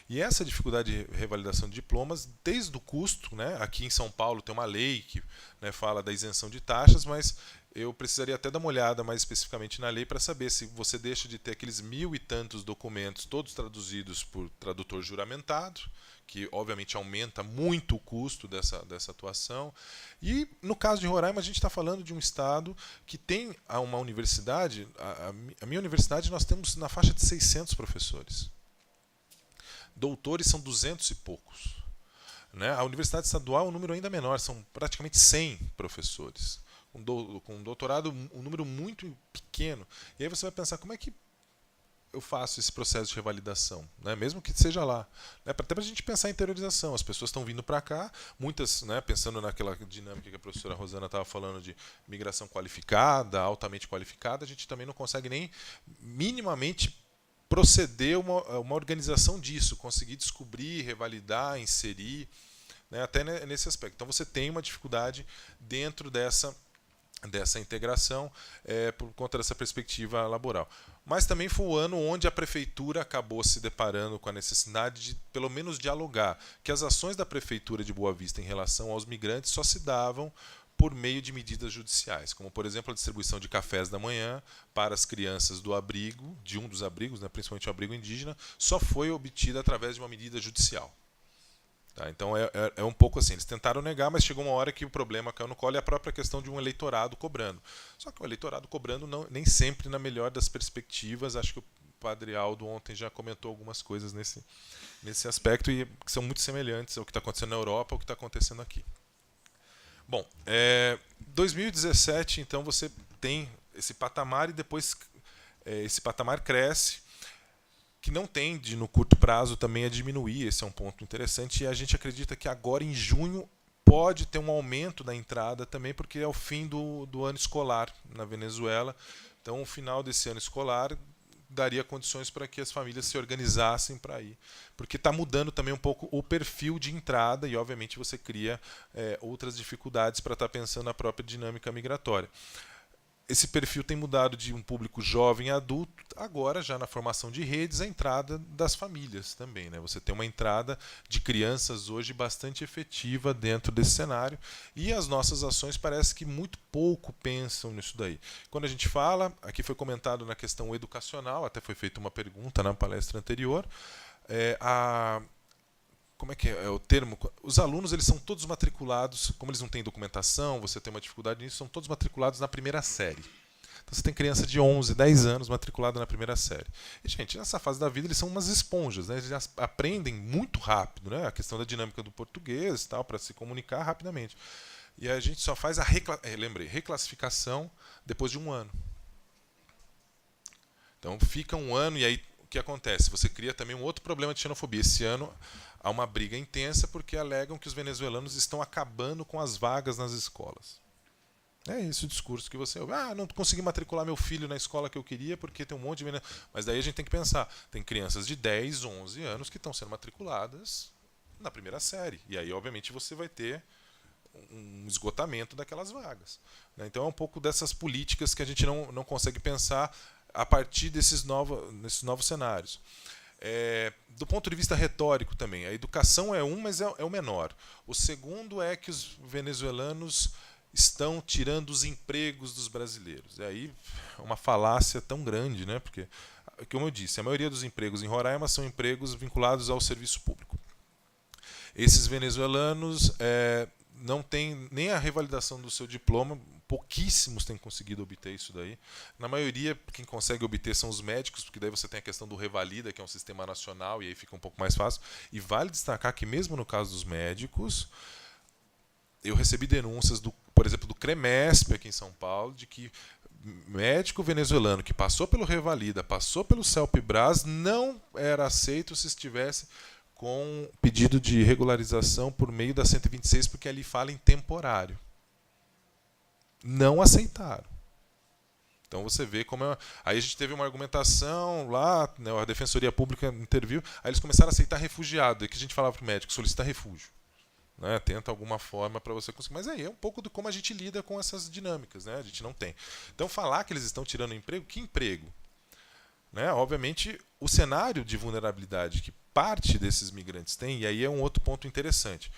E essa dificuldade de revalidação de diplomas, desde o custo, né? Aqui em São Paulo tem uma lei que, né, fala da isenção de taxas, mas eu precisaria até dar uma olhada mais especificamente na lei para saber se você deixa de ter aqueles 1.000 e tantos documentos, todos traduzidos por tradutor juramentado, que obviamente aumenta muito o custo dessa atuação. E no caso de Roraima, a gente está falando de um estado que tem uma universidade, a minha universidade, nós temos na faixa de 600 professores. Doutores são 200 e poucos. né? A universidade estadual é um número ainda menor, são praticamente 100 professores. Com um doutorado, um número muito pequeno. E aí você vai pensar, como é que eu faço esse processo de revalidação, né? Mesmo que seja lá, né? Até para a gente pensar em interiorização. As pessoas estão vindo para cá, muitas, né, pensando naquela dinâmica que a professora Rosana estava falando de migração qualificada, altamente qualificada, a gente também não consegue nem minimamente proceder uma organização disso, conseguir descobrir, revalidar, inserir, né, até nesse aspecto. Então você tem uma dificuldade dentro dessa integração por conta dessa perspectiva laboral. Mas também foi o ano onde a prefeitura acabou se deparando com a necessidade de, pelo menos, dialogar, que as ações da prefeitura de Boa Vista em relação aos migrantes só se davam por meio de medidas judiciais, como, por exemplo, a distribuição de cafés da manhã para as crianças do abrigo, de um dos abrigos, né, principalmente o abrigo indígena, só foi obtida através de uma medida judicial. Tá, então é um pouco assim, eles tentaram negar, mas chegou uma hora que o problema caiu no colo e a própria questão de um eleitorado cobrando. Só que o eleitorado cobrando nem sempre na melhor das perspectivas. Acho que o padre Aldo ontem já comentou algumas coisas nesse aspecto e que são muito semelhantes ao que está acontecendo na Europa ao que está acontecendo aqui. Bom, 2017, então, você tem esse patamar e depois esse patamar cresce, que não tende, no curto prazo, também a diminuir. Esse é um ponto interessante. E a gente acredita que agora, em junho, pode ter um aumento da entrada também, porque é o fim do ano escolar na Venezuela. Então, o final desse ano escolar daria condições para que as famílias se organizassem para ir. Porque está mudando também um pouco o perfil de entrada e, obviamente, você cria outras dificuldades para estar pensando na própria dinâmica migratória. Esse perfil tem mudado de um público jovem adulto, agora já na formação de redes, a entrada das famílias também, né? Você tem uma entrada de crianças hoje bastante efetiva dentro desse cenário e as nossas ações parece que muito pouco pensam nisso daí. Quando a gente fala, aqui foi comentado na questão educacional, até foi feita uma pergunta na palestra anterior, como é que é o termo? Os alunos, eles são todos matriculados, como eles não têm documentação, você tem uma dificuldade nisso, são todos matriculados na primeira série. Então você tem criança de 11, 10 anos matriculada na primeira série. E, gente, nessa fase da vida eles são umas esponjas, né? Eles já aprendem muito rápido, né? A questão da dinâmica do português e tal, para se comunicar rapidamente. E a gente só faz a reclassificação depois de um ano. Então fica um ano e aí o que acontece? Você cria também um outro problema de xenofobia. Esse ano há uma briga intensa porque alegam que os venezuelanos estão acabando com as vagas nas escolas. É esse o discurso que você ouve. Não consegui matricular meu filho na escola que eu queria porque tem um monte de venezuelanos. Mas daí a gente tem que pensar. Tem crianças de 10, 11 anos que estão sendo matriculadas na primeira série. E aí, obviamente, você vai ter um esgotamento daquelas vagas. Então é um pouco dessas políticas que a gente não consegue pensar a partir desses novos cenários. Do ponto de vista retórico também, a educação é mas é o menor. O segundo é que os venezuelanos estão tirando os empregos dos brasileiros. E aí uma falácia tão grande, né? Porque, como eu disse, a maioria dos empregos em Roraima são empregos vinculados ao serviço público. Esses venezuelanos não têm nem a revalidação do seu diploma, pouquíssimos têm conseguido obter isso daí. Na maioria, quem consegue obter são os médicos, porque daí você tem a questão do Revalida, que é um sistema nacional, e aí fica um pouco mais fácil. E vale destacar que mesmo no caso dos médicos, eu recebi denúncias, por exemplo, do CREMESP aqui em São Paulo, de que médico venezuelano que passou pelo Revalida, passou pelo CELPE-BRAS, não era aceito se estivesse com pedido de regularização por meio da 126, porque ali fala em temporário. Não aceitaram. Então você vê como aí a gente teve uma argumentação lá, né, a Defensoria Pública interviu, aí eles começaram a aceitar refugiado, é que a gente falava para o médico, solicita refúgio. Né, tenta alguma forma para você conseguir. Mas aí é um pouco de como a gente lida com essas dinâmicas. Né, a gente não tem. Então falar que eles estão tirando emprego, que emprego? Né, obviamente, o cenário de vulnerabilidade que parte desses migrantes tem, e aí é um outro ponto interessante.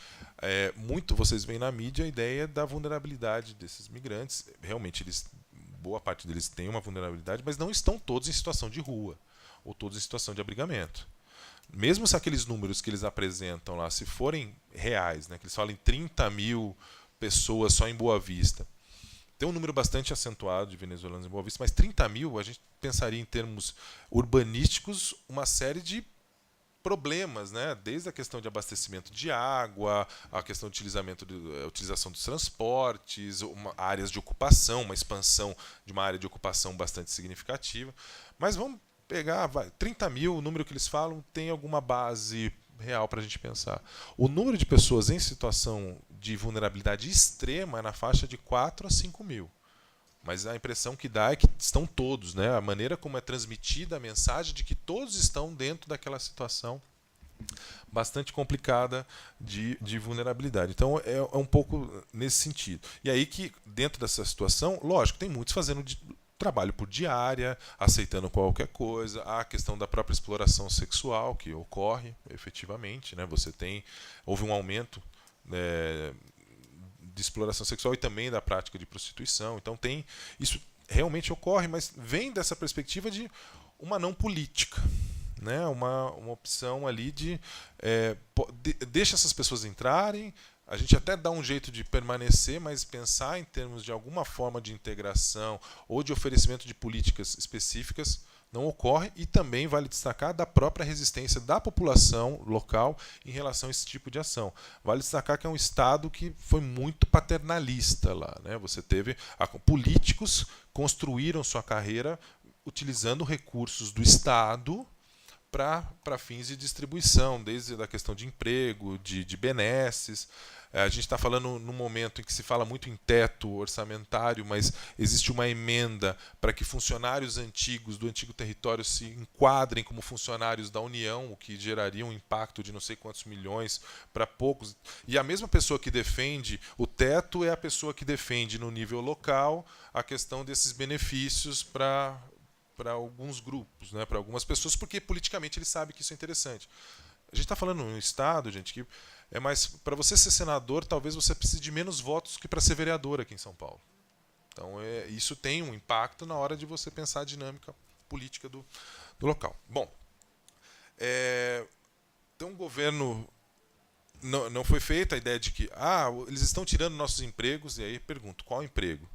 Muito vocês veem na mídia a ideia da vulnerabilidade desses migrantes. Realmente, boa parte deles tem uma vulnerabilidade, mas não estão todos em situação de rua, ou todos em situação de abrigamento. Mesmo se aqueles números que eles apresentam lá, se forem reais, né, que eles falam em 30 mil pessoas só em Boa Vista, tem um número bastante acentuado de venezuelanos em Boa Vista, mas 30 mil, a gente pensaria em termos urbanísticos uma série de problemas, né? Desde a questão de abastecimento de água, a questão de utilização dos transportes, áreas de ocupação, uma expansão de uma área de ocupação bastante significativa. Mas vamos pegar 30 mil, o número que eles falam, tem alguma base real para a gente pensar. O número de pessoas em situação de vulnerabilidade extrema é na faixa de 4 a 5 mil. Mas a impressão que dá é que estão todos, né? A maneira como é transmitida a mensagem de que todos estão dentro daquela situação bastante complicada de vulnerabilidade. Então é um pouco nesse sentido. E aí que, dentro dessa situação, lógico, tem muitos fazendo trabalho por diária, aceitando qualquer coisa, a questão da própria exploração sexual que ocorre efetivamente, né? Houve um aumento de exploração sexual e também da prática de prostituição. Então isso realmente ocorre, mas vem dessa perspectiva de uma não política, né? Uma opção ali deixa essas pessoas entrarem, a gente até dá um jeito de permanecer, mas pensar em termos de alguma forma de integração ou de oferecimento de políticas específicas não ocorre, e também vale destacar da própria resistência da população local em relação a esse tipo de ação. Vale destacar que é um Estado que foi muito paternalista lá, né? Você teve políticos construíram sua carreira utilizando recursos do Estado para fins de distribuição, desde a questão de emprego, de benesses. A gente está falando num momento em que se fala muito em teto orçamentário, mas existe uma emenda para que funcionários antigos do antigo território se enquadrem como funcionários da União, o que geraria um impacto de não sei quantos milhões para poucos. E a mesma pessoa que defende o teto é a pessoa que defende no nível local a questão desses benefícios para alguns grupos, né, para algumas pessoas, porque politicamente ele sabe que isso é interessante. A gente está falando num Estado, gente, que é mais. Para você ser senador, talvez você precise de menos votos que para ser vereador aqui em São Paulo. Então, isso tem um impacto na hora de você pensar a dinâmica política do local. Bom, então o governo. Não foi feita a ideia de que eles estão tirando nossos empregos, e aí pergunto, qual emprego?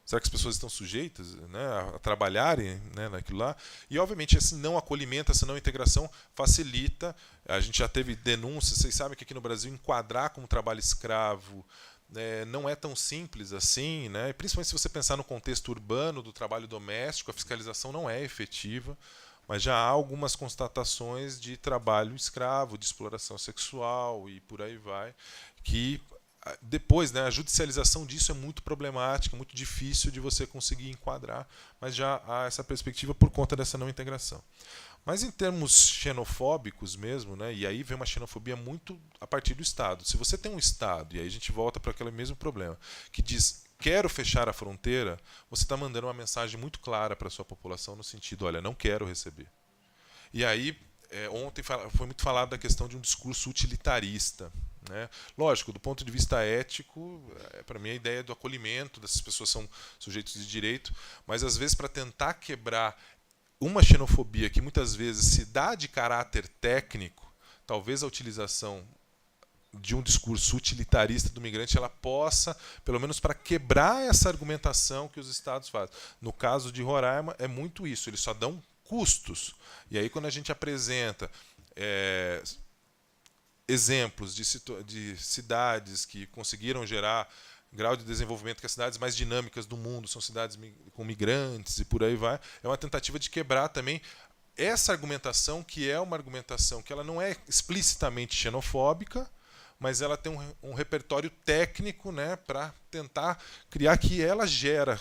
Será que as pessoas estão sujeitas, né, a trabalharem, né, naquilo lá? E, obviamente, esse não acolhimento, essa não integração facilita. A gente já teve denúncias, vocês sabem que aqui no Brasil enquadrar como trabalho escravo não é tão simples assim, né? Principalmente se você pensar no contexto urbano do trabalho doméstico, a fiscalização não é efetiva, mas já há algumas constatações de trabalho escravo, de exploração sexual e por aí vai, que depois, né, a judicialização disso é muito problemática, muito difícil de você conseguir enquadrar, mas já há essa perspectiva por conta dessa não integração. Mas em termos xenofóbicos mesmo, né, e aí vem uma xenofobia muito a partir do Estado. Se você tem um Estado, e aí a gente volta para aquele mesmo problema, que diz quero fechar a fronteira, você está mandando uma mensagem muito clara para a sua população no sentido, olha, não quero receber. E aí, ontem foi muito falado da questão de um discurso utilitarista, né? Lógico, do ponto de vista ético, para mim a ideia do acolhimento dessas pessoas são sujeitos de direito, mas às vezes para tentar quebrar uma xenofobia que muitas vezes se dá de caráter técnico, talvez a utilização de um discurso utilitarista do migrante ela possa, pelo menos para quebrar essa argumentação que os Estados fazem. No caso de Roraima é muito isso, eles só dão custos. E aí quando a gente apresenta exemplos de cidades que conseguiram gerar grau de desenvolvimento, que as cidades mais dinâmicas do mundo são cidades com migrantes e por aí vai, é uma tentativa de quebrar também essa argumentação, que é uma argumentação que ela não é explicitamente xenofóbica, mas ela tem um repertório técnico, né, para tentar criar que ela gera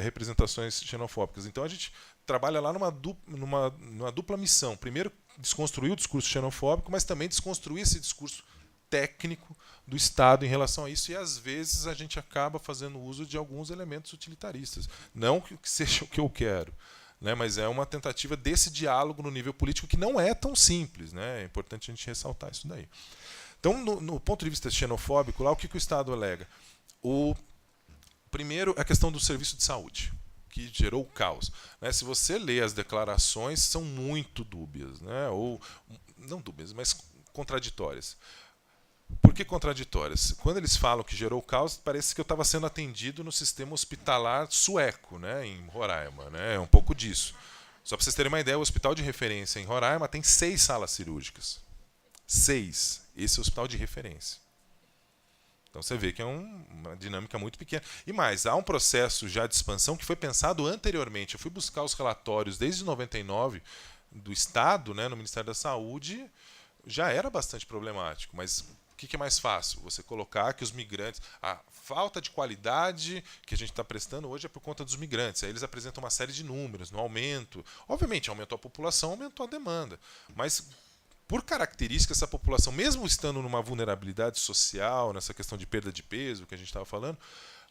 representações xenofóbicas. Então a gente trabalha lá numa dupla missão. Primeiro, desconstruir o discurso xenofóbico, mas também desconstruir esse discurso técnico do Estado em relação a isso, e às vezes a gente acaba fazendo uso de alguns elementos utilitaristas. Não que seja o que eu quero, né, mas é uma tentativa desse diálogo no nível político que não é tão simples, né? É importante a gente ressaltar isso daí. Então, no ponto de vista xenofóbico, lá o que o Estado alega? Primeiro, a questão do serviço de saúde, que gerou o caos. Né? Se você lê as declarações, são muito dúbias, né? Ou não dúbias, mas contraditórias. Por que contraditórias? Quando eles falam que gerou o caos, parece que eu estava sendo atendido no sistema hospitalar sueco, né, em Roraima. Né? É um pouco disso. Só para vocês terem uma ideia, o hospital de referência em Roraima tem 6 salas cirúrgicas. 6. Esse é o hospital de referência. Então você vê que é uma dinâmica muito pequena. E mais, há um processo já de expansão que foi pensado anteriormente. Eu fui buscar os relatórios desde 99 do Estado, né, no Ministério da Saúde, já era bastante problemático. Mas o que é mais fácil? Você colocar que os migrantes... A falta de qualidade que a gente está prestando hoje é por conta dos migrantes. Aí eles apresentam uma série de números no aumento. Obviamente, aumentou a população, aumentou a demanda. Mas... por característica, essa população, mesmo estando numa vulnerabilidade social, nessa questão de perda de peso que a gente estava falando,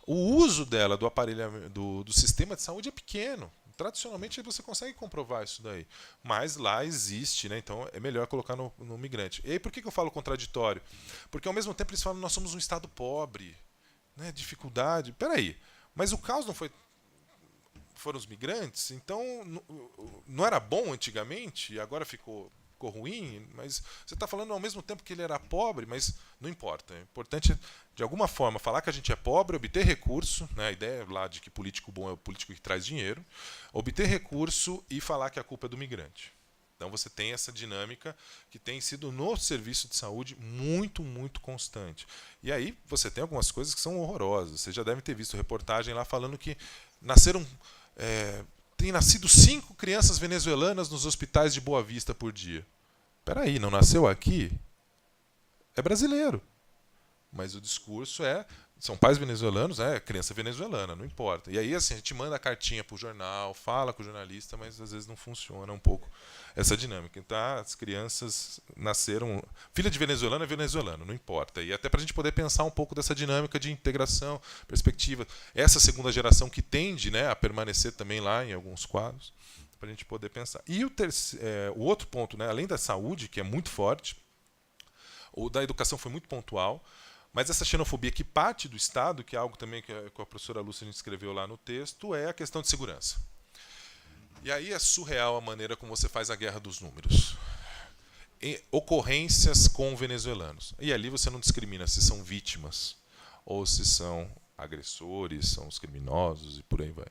o uso dela do aparelho do sistema de saúde é pequeno. Tradicionalmente você consegue comprovar isso daí. Mas lá existe, né? Então é melhor colocar no migrante. E aí por que eu falo contraditório? Porque ao mesmo tempo eles falam que nós somos um Estado pobre, né? Dificuldade. Peraí, mas o caos não foram os migrantes? Então não era bom antigamente e agora ficou ruim, mas você está falando ao mesmo tempo que ele era pobre, mas não importa. É importante, de alguma forma, falar que a gente é pobre, obter recurso, né? A ideia lá de que político bom é o político que traz dinheiro, obter recurso e falar que a culpa é do migrante. Então você tem essa dinâmica que tem sido no serviço de saúde muito, muito constante. E aí você tem algumas coisas que são horrorosas. Você já deve ter visto reportagem lá falando que tem nascido 5 crianças venezuelanas nos hospitais de Boa Vista por dia. Peraí, não nasceu aqui? É brasileiro. Mas o discurso são pais venezuelanos, criança venezuelana, não importa. E aí assim, a gente manda a cartinha para o jornal, fala com o jornalista, mas às vezes não funciona um pouco essa dinâmica. Então as crianças nasceram... filha de venezuelano é venezuelano, não importa. E até para a gente poder pensar um pouco dessa dinâmica de integração, perspectiva. Essa segunda geração que tende, né, a permanecer também lá em alguns quadros, para a gente poder pensar. E o outro ponto, né, além da saúde, que é muito forte, o da educação foi muito pontual, mas essa xenofobia que parte do Estado, que é algo também que a professora Lúcia escreveu lá no texto, é a questão de segurança. E aí é surreal a maneira como você faz a guerra dos números. Ocorrências com venezuelanos. E ali você não discrimina se são vítimas ou se são agressores, são os criminosos e por aí vai.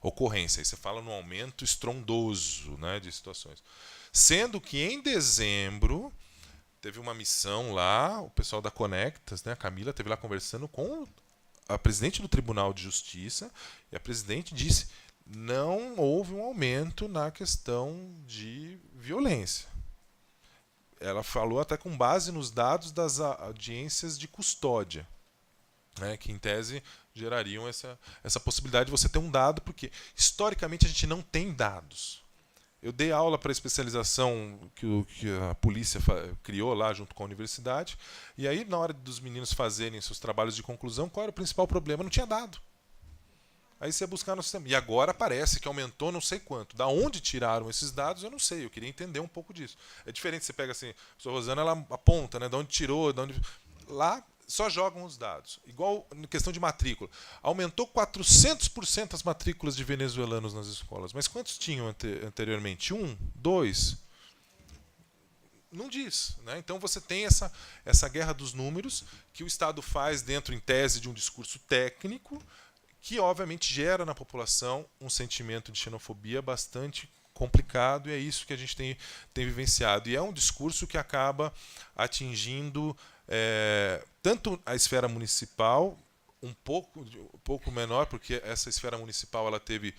Ocorrência, aí você fala num aumento estrondoso, né, de situações. Sendo que em dezembro teve uma missão lá, o pessoal da Conectas, né, a Camila esteve lá conversando com a presidente do Tribunal de Justiça, e a presidente disse: não houve um aumento na questão de violência. Ela falou até com base nos dados das audiências de custódia, né, que em tese gerariam essa possibilidade de você ter um dado, porque historicamente a gente não tem dados. Eu dei aula para a especialização que a polícia criou lá junto com a universidade, e aí na hora dos meninos fazerem seus trabalhos de conclusão, qual era o principal problema? Não tinha dado. Aí você ia buscar no sistema. E agora parece que aumentou não sei quanto. Da onde tiraram esses dados, eu não sei. Eu queria entender um pouco disso. É diferente, você pega assim, a professora Rosana, ela aponta, né, de onde tirou, de onde... Lá só jogam os dados. Igual na questão de matrícula. Aumentou 400% as matrículas de venezuelanos nas escolas. Mas quantos tinham anteriormente? 1? 2? Não diz, né? Então você tem essa guerra dos números que o Estado faz dentro, em tese, de um discurso técnico, que obviamente gera na população um sentimento de xenofobia bastante complicado, e é isso que a gente tem vivenciado. E é um discurso que acaba atingindo tanto a esfera municipal, um pouco menor, porque essa esfera municipal ela teve,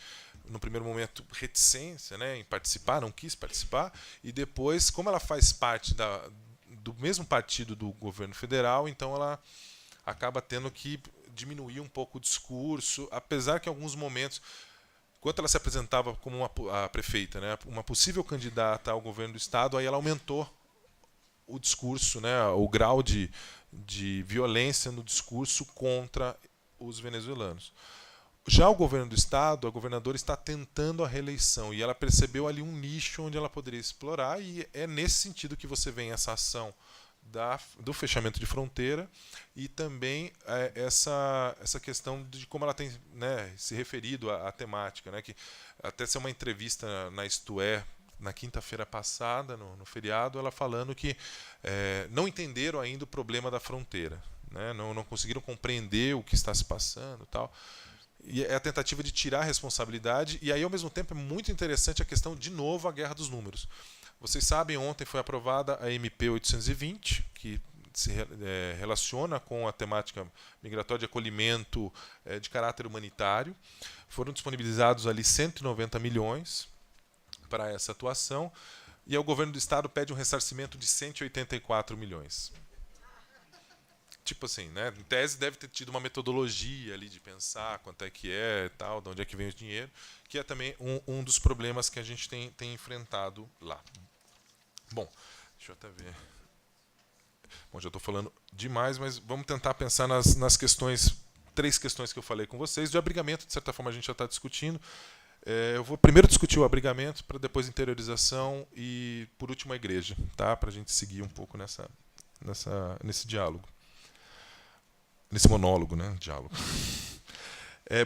no primeiro momento, reticência, né, em participar, não quis participar, e depois, como ela faz parte do mesmo partido do governo federal, então ela acaba tendo que diminuir um pouco o discurso, apesar que em alguns momentos, enquanto ela se apresentava como a prefeita, né, uma possível candidata ao governo do estado, aí ela aumentou o discurso, né, o grau de violência no discurso contra os venezuelanos. Já o governo do estado, a governadora está tentando a reeleição e ela percebeu ali um nicho onde ela poderia explorar, e é nesse sentido que você vê essa ação do fechamento de fronteira e também essa questão de como ela tem, né, se referido à temática, né, que até ser uma entrevista na Isto É, na quinta-feira passada, no feriado, ela falando que não entenderam ainda o problema da fronteira, né, não conseguiram compreender o que está se passando, tal. E é a tentativa de tirar a responsabilidade, e aí, ao mesmo tempo, é muito interessante a questão, de novo, a guerra dos números. Vocês sabem, ontem foi aprovada a MP 820, que se relaciona com a temática migratória de acolhimento de caráter humanitário. Foram disponibilizados ali 190 milhões para essa atuação, e o governo do estado pede um ressarcimento de 184 milhões. Tipo assim, né? Em tese deve ter tido uma metodologia ali de pensar quanto é que é e tal, de onde é que vem o dinheiro, que é também um dos problemas que a gente tem enfrentado lá. Bom, deixa eu até ver. Bom, já estou falando demais, mas vamos tentar pensar nas questões, 3 questões que eu falei com vocês. De abrigamento, de certa forma, a gente já está discutindo. Eu vou primeiro discutir o abrigamento, para depois interiorização e, por último, a igreja, tá? Para a gente seguir um pouco nesse diálogo. Nesse monólogo, né? Diálogo.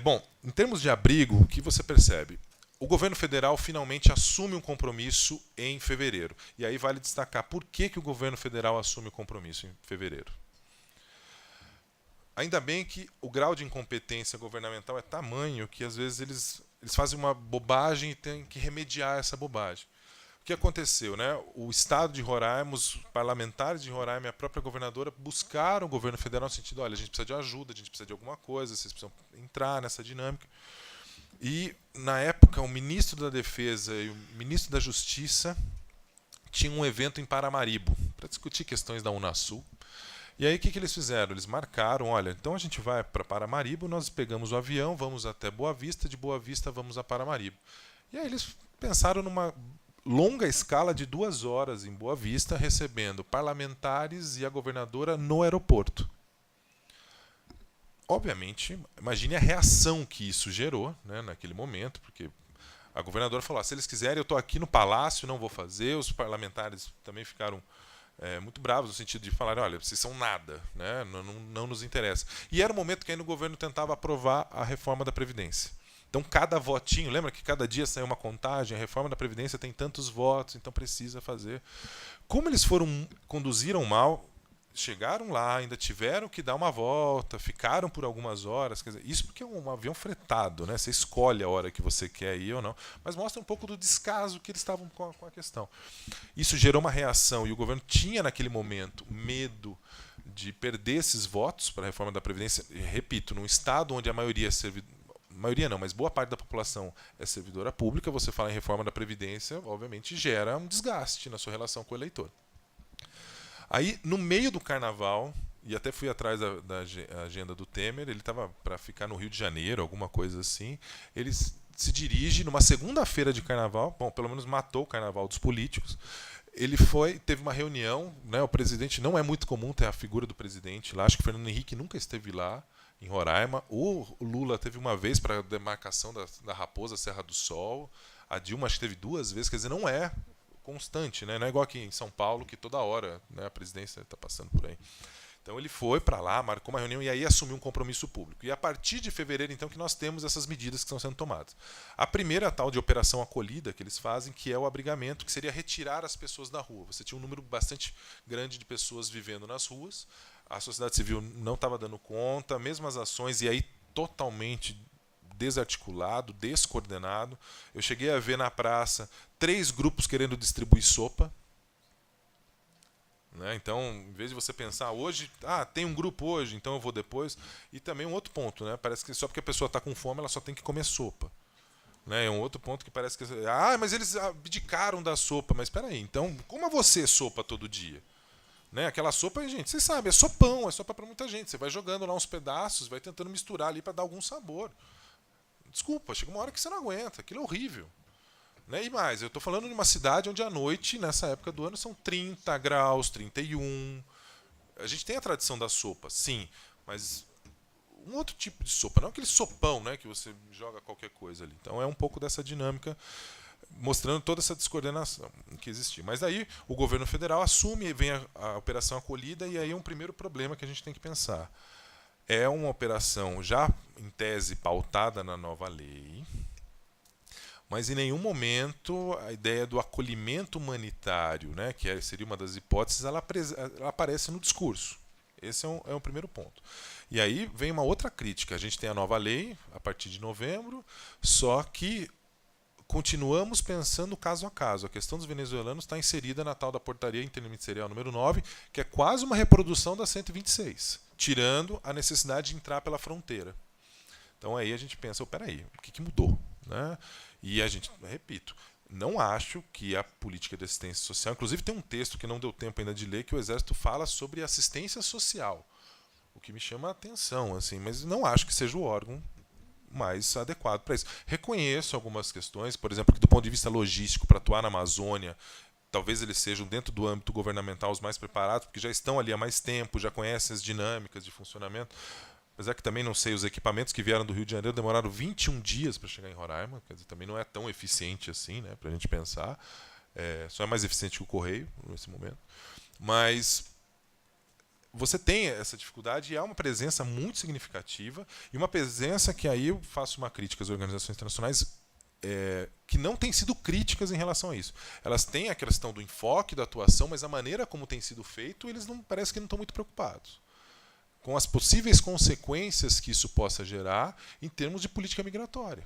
Bom, em termos de abrigo, o que você percebe? O governo federal finalmente assume um compromisso em fevereiro. E aí vale destacar por que o governo federal assume o compromisso em fevereiro. Ainda bem que o grau de incompetência governamental é tamanho que, às vezes, eles fazem uma bobagem e têm que remediar essa bobagem. O que aconteceu, né? O Estado de Roraima, os parlamentares de Roraima e a própria governadora buscaram o governo federal no sentido, olha, a gente precisa de ajuda, a gente precisa de alguma coisa, vocês precisam entrar nessa dinâmica. E, na época, o ministro da Defesa e o ministro da Justiça tinham um evento em Paramaribo para discutir questões da Unasul. E aí o que eles fizeram? Eles marcaram, olha, então a gente vai para Paramaribo, nós pegamos o avião, vamos até Boa Vista, de Boa Vista vamos a Paramaribo. E aí eles pensaram numa longa escala de 2 horas em Boa Vista, recebendo parlamentares e a governadora no aeroporto. Obviamente, imagine a reação que isso gerou, né, naquele momento, porque a governadora falou, se eles quiserem, eu estou aqui no palácio, não vou fazer. Os parlamentares também ficaram muito bravos, no sentido de falar, olha, vocês são nada, né, não nos interessa. E era o momento que ainda o governo tentava aprovar a reforma da Previdência. Então, cada votinho, lembra que cada dia saiu uma contagem, a reforma da Previdência tem tantos votos, então precisa fazer. Como eles conduziram mal, chegaram lá, ainda tiveram que dar uma volta, ficaram por algumas horas. Quer dizer, isso porque é um avião fretado, né? Você escolhe a hora que você quer ir ou não, mas mostra um pouco do descaso que eles estavam com a questão. Isso gerou uma reação, e o governo tinha, naquele momento, medo de perder esses votos para a reforma da Previdência. E, repito, num estado onde a maioria não, mas boa parte da população é servidora pública, você fala em reforma da Previdência, obviamente gera um desgaste na sua relação com o eleitor. Aí, no meio do carnaval, e até fui atrás da agenda do Temer, ele estava para ficar no Rio de Janeiro, alguma coisa assim, ele se dirige numa segunda-feira de carnaval, bom, pelo menos matou o carnaval dos políticos, ele teve uma reunião, né, o presidente, não é muito comum ter a figura do presidente lá, acho que o Fernando Henrique nunca esteve lá, em Roraima. O Lula teve uma vez para a demarcação da Raposa Serra do Sol. A Dilma acho que teve 2 vezes. Quer dizer, não é constante, né? Não é igual aqui em São Paulo, que toda hora, né, a presidência está passando por aí. Então ele foi para lá, marcou uma reunião e aí assumiu um compromisso público. E a partir de fevereiro, então, que nós temos essas medidas que estão sendo tomadas. A primeira, a tal de operação acolhida, que eles fazem, que é o abrigamento, que seria retirar as pessoas da rua. Você tinha um número bastante grande de pessoas vivendo nas ruas, a sociedade civil não estava dando conta, mesmo as ações, e aí totalmente desarticulado, descoordenado. Eu cheguei a ver na praça 3 grupos querendo distribuir sopa. Né? Então, em vez de você pensar hoje, tem um grupo hoje, então eu vou depois. E também um outro ponto, né? Parece que só porque a pessoa está com fome, ela só tem que comer sopa. Né? É um outro ponto que parece que... mas eles abdicaram da sopa. Mas espera aí, então, coma você sopa todo dia? Né? Aquela sopa, gente, vocês sabem, é sopão, é sopa para muita gente. Você vai jogando lá uns pedaços, vai tentando misturar ali para dar algum sabor. Desculpa, chega uma hora que você não aguenta, aquilo é horrível. Né? E mais, eu estou falando de uma cidade onde à noite, nessa época do ano, são 30 graus, 31. A gente tem a tradição da sopa, sim, mas um outro tipo de sopa, não aquele sopão, né, que você joga qualquer coisa ali. Então é um pouco dessa dinâmica, mostrando toda essa descoordenação que existia. Mas aí o governo federal assume e vem a operação acolhida, e aí é um primeiro problema que a gente tem que pensar. É uma operação já, em tese, pautada na nova lei, mas em nenhum momento a ideia do acolhimento humanitário, né, que seria uma das hipóteses, ela aparece no discurso. Esse é um primeiro ponto. E aí vem uma outra crítica. A gente tem a nova lei a partir de novembro, só que continuamos pensando caso a caso. A questão dos venezuelanos está inserida na tal da portaria interministerial número 9, que é quase uma reprodução da 126, tirando a necessidade de entrar pela fronteira. Então aí a gente pensa, peraí, o que mudou? Né? E a gente, repito, não acho que a política de assistência social... Inclusive tem um texto que não deu tempo ainda de ler, que o Exército fala sobre assistência social, o que me chama a atenção, assim, mas não acho que seja o órgão mais adequado para isso. Reconheço algumas questões, por exemplo, que do ponto de vista logístico, para atuar na Amazônia, talvez eles sejam, dentro do âmbito governamental, os mais preparados, porque já estão ali há mais tempo, já conhecem as dinâmicas de funcionamento. Apesar que também não sei, os equipamentos que vieram do Rio de Janeiro demoraram 21 dias para chegar em Roraima, quer dizer, também não é tão eficiente assim, né, para a gente pensar. Só é mais eficiente que o Correio nesse momento. Mas você tem essa dificuldade e há uma presença muito significativa, e uma presença que aí eu faço uma crítica às organizações internacionais que não têm sido críticas em relação a isso. Elas têm a questão do enfoque, da atuação, mas a maneira como tem sido feito, eles não parece que não estão muito preocupados com as possíveis consequências que isso possa gerar em termos de política migratória.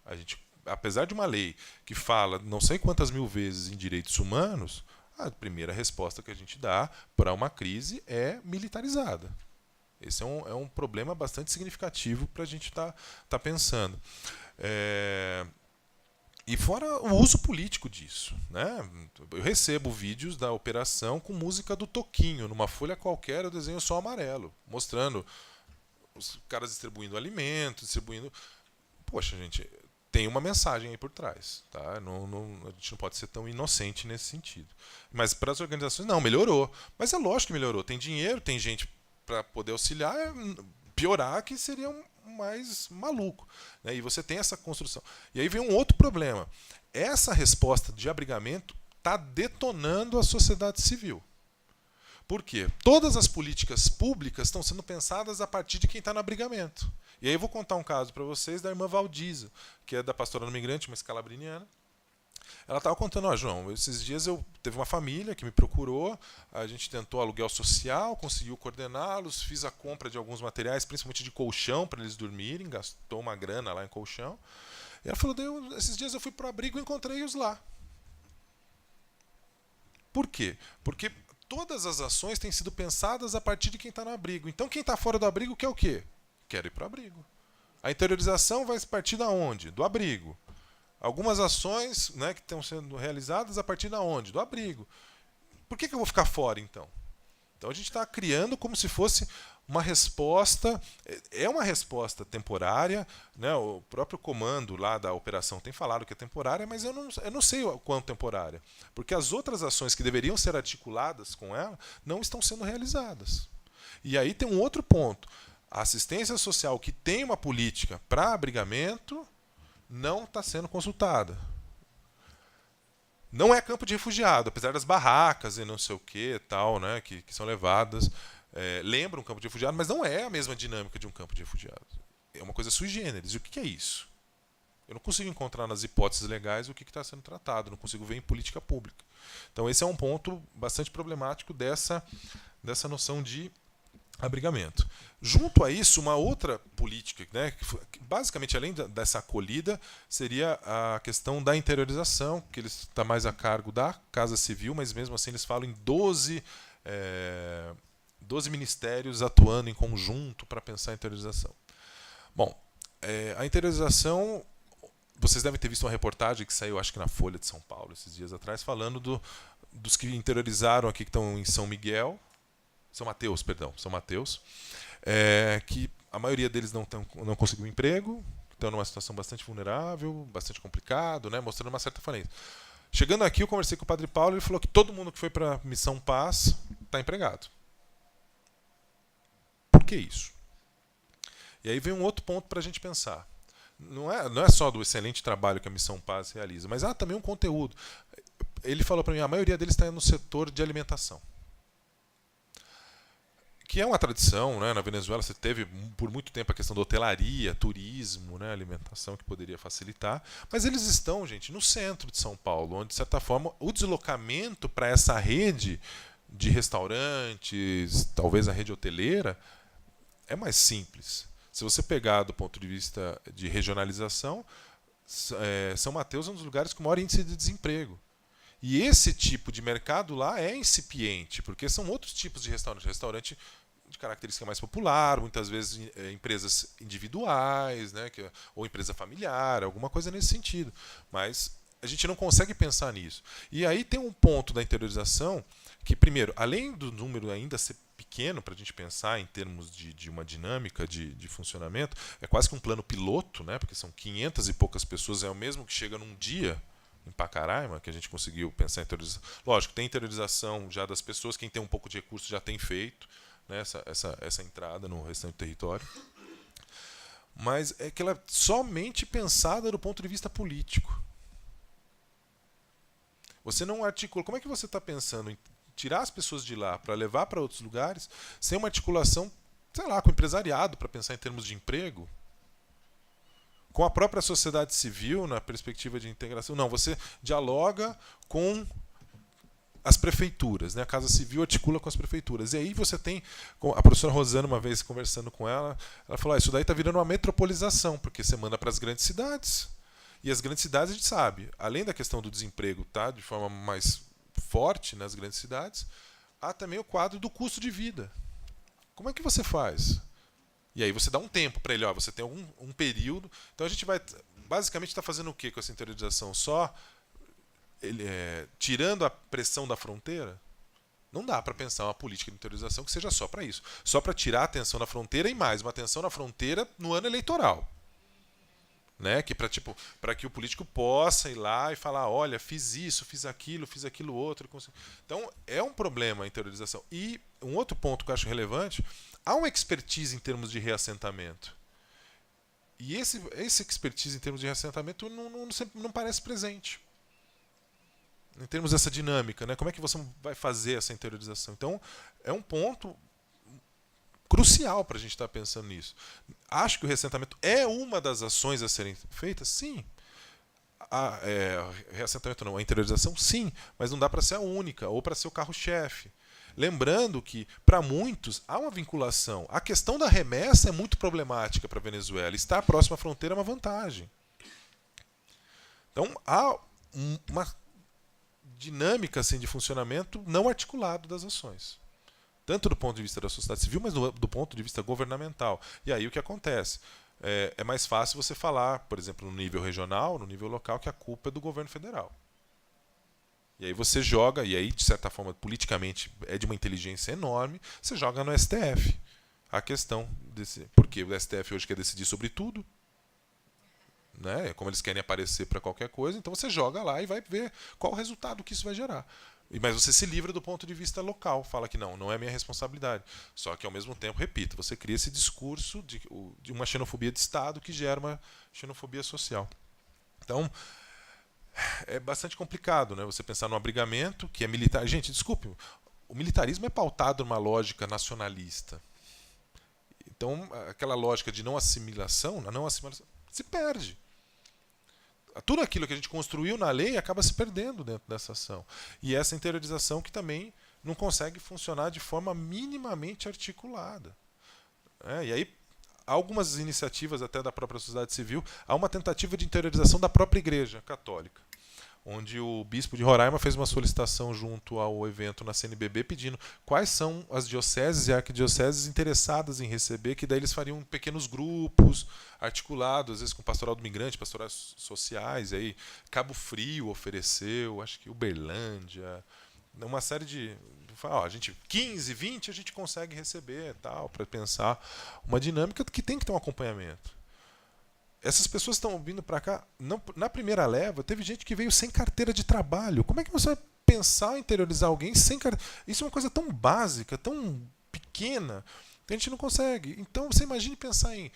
A gente, apesar de uma lei que fala não sei quantas mil vezes em direitos humanos, a primeira resposta que a gente dá para uma crise é militarizada. Esse é um problema bastante significativo para a gente tá pensando. E fora o uso político disso, né? Eu recebo vídeos da operação com música do Toquinho, numa folha qualquer eu desenho só amarelo, mostrando os caras distribuindo alimentos, distribuindo... Poxa, gente, tem uma mensagem aí por trás, tá? A gente não pode ser tão inocente nesse sentido. Mas para as organizações, não, melhorou. Mas é lógico que melhorou. Tem dinheiro, tem gente para poder auxiliar, piorar que seria mais maluco, né? E você tem essa construção. E aí vem um outro problema. Essa resposta de abrigamento está detonando a sociedade civil. Por quê? Todas as políticas públicas estão sendo pensadas a partir de quem está no abrigamento. E aí eu vou contar um caso para vocês da irmã Valdiza, que é da Pastora no Migrante, uma escalabriniana. Ela estava contando, João, esses dias teve uma família que me procurou, a gente tentou aluguel social, conseguiu coordená-los, fiz a compra de alguns materiais, principalmente de colchão, para eles dormirem, gastou uma grana lá em colchão. E ela falou, esses dias eu fui para o abrigo e encontrei-os lá. Por quê? Porque todas as ações têm sido pensadas a partir de quem está no abrigo. Então quem está fora do abrigo quer o quê? Quer ir para o abrigo. A interiorização vai partir da onde? Do abrigo. Algumas ações, né, que estão sendo realizadas a partir da onde? Do abrigo. Por que eu vou ficar fora, então? Então a gente está criando como se fosse uma resposta, é uma resposta temporária, né? O próprio comando lá da operação tem falado que é temporária, mas eu não sei o quanto temporária, porque as outras ações que deveriam ser articuladas com ela não estão sendo realizadas. E aí tem um outro ponto. A assistência social que tem uma política para abrigamento não está sendo consultada. Não é campo de refugiado, apesar das barracas e não sei o que, tal, né, que são levadas. Lembra um campo de refugiado, mas não é a mesma dinâmica de um campo de refugiado. É uma coisa sui generis. E o que é isso? Eu não consigo encontrar nas hipóteses legais o que está sendo tratado, não consigo ver em política pública. Então esse é um ponto bastante problemático dessa noção de abrigamento. Junto a isso, uma outra política, né, que basicamente, além dessa acolhida, seria a questão da interiorização, que está mais a cargo da Casa Civil, mas mesmo assim eles falam em 12 ministérios atuando em conjunto para pensar a interiorização. Bom, a interiorização, vocês devem ter visto uma reportagem que saiu, acho que na Folha de São Paulo, esses dias atrás, falando dos que interiorizaram aqui, que estão em São Mateus, que a maioria deles não conseguiu emprego, estão numa situação bastante vulnerável, bastante complicado, né, mostrando uma certa falência. Chegando aqui, eu conversei com o Padre Paulo, ele falou que todo mundo que foi para a Missão Paz está empregado. Por que isso? E aí vem um outro ponto para a gente pensar. Não é só do excelente trabalho que a Missão Paz realiza, mas há também um conteúdo. Ele falou para mim, a maioria deles está no setor de alimentação, que é uma tradição, né? Na Venezuela você teve por muito tempo a questão da hotelaria, turismo, né? Alimentação que poderia facilitar, mas eles estão, gente, no centro de São Paulo, onde, de certa forma, o deslocamento para essa rede de restaurantes, talvez a rede hoteleira, é mais simples. Se você pegar do ponto de vista de regionalização, São Mateus é um dos lugares com maior índice de desemprego. E esse tipo de mercado lá é incipiente, porque são outros tipos de restaurante. Restaurante de característica mais popular, muitas vezes empresas individuais, né, ou empresa familiar, alguma coisa nesse sentido. Mas a gente não consegue pensar nisso. E aí tem um ponto da interiorização que, primeiro, além do número ainda ser pequeno para a gente pensar em termos de uma dinâmica de funcionamento, é quase que um plano piloto, né, porque são 500 e poucas pessoas, é o mesmo que chega num dia em Pacaraima, que a gente conseguiu pensar em interiorização. Lógico, tem interiorização já das pessoas, quem tem um pouco de recurso já tem feito, né, essa entrada no restante do território. Mas é que ela é somente pensada do ponto de vista político. Você não articula. Como é que você está pensando em tirar as pessoas de lá para levar para outros lugares sem uma articulação, sei lá, com o empresariado para pensar em termos de emprego? Com a própria sociedade civil na perspectiva de integração? Não, você dialoga com as prefeituras, né? A Casa Civil articula com as prefeituras. E aí você tem, a professora Rosana, uma vez conversando com ela falou, isso daí está virando uma metropolização, porque você manda para as grandes cidades. E as grandes cidades, a gente sabe, além da questão do desemprego, tá, de forma mais forte nas grandes cidades, há também o quadro do custo de vida. Como é que você faz? E aí você dá um tempo para ele, você tem um período. Então a gente vai basicamente está fazendo o que com essa interiorização? Só tirando a pressão da fronteira? Não dá para pensar uma política de interiorização que seja só para isso. Só para tirar a atenção da fronteira e mais, uma atenção na fronteira no ano eleitoral. Né? Que para que o político possa ir lá e falar, olha, fiz isso, fiz aquilo outro. Então é um problema a interiorização. E um outro ponto que eu acho relevante, há uma expertise em termos de reassentamento. E esse expertise em termos de reassentamento não parece presente. Em termos dessa dinâmica, né? Como é que você vai fazer essa interiorização? Então é um ponto crucial para a gente estar pensando nisso. Acho que o reassentamento é uma das ações a serem feitas? Sim. Reassentamento não, a interiorização? Sim. Mas não dá para ser a única, ou para ser o carro-chefe. Lembrando que, para muitos, há uma vinculação. A questão da remessa é muito problemática para a Venezuela. Estar próximo à fronteira é uma vantagem. Então, há uma dinâmica assim, de funcionamento não articulado das ações. Tanto do ponto de vista da sociedade civil, mas do ponto de vista governamental. E aí o que acontece? É mais fácil você falar, por exemplo, no nível regional, no nível local, que a culpa é do governo federal. E aí você joga, e aí, de certa forma, politicamente é de uma inteligência enorme, você joga no STF a questão desse. Porque o STF hoje quer decidir sobre tudo, né? Como eles querem aparecer para qualquer coisa, então você joga lá e vai ver qual o resultado que isso vai gerar. Mas você se livra do ponto de vista local, fala que não é minha responsabilidade. Só que, ao mesmo tempo, repito, você cria esse discurso de uma xenofobia de Estado que gera uma xenofobia social. Então, é bastante complicado, né? Você pensar no abrigamento, que é militar. Gente, desculpe, o militarismo é pautado numa lógica nacionalista. Então, aquela lógica de não assimilação se perde. Tudo aquilo que a gente construiu na lei acaba se perdendo dentro dessa ação. E essa interiorização que também não consegue funcionar de forma minimamente articulada. E aí, há algumas iniciativas até da própria sociedade civil, há uma tentativa de interiorização da própria Igreja Católica, onde o bispo de Roraima fez uma solicitação junto ao evento na CNBB pedindo quais são as dioceses e arquidioceses interessadas em receber, que daí eles fariam pequenos grupos articulados, às vezes com pastoral do migrante, pastorais sociais, aí Cabo Frio ofereceu, acho que Uberlândia, uma série de... a gente 15, 20 a gente consegue receber, tal, para pensar uma dinâmica que tem que ter um acompanhamento. Essas pessoas estão vindo para cá, na primeira leva, teve gente que veio sem carteira de trabalho. Como é que você vai pensar em interiorizar alguém sem carteira? Isso é uma coisa tão básica, tão pequena, que a gente não consegue. Então, você imagine pensar em...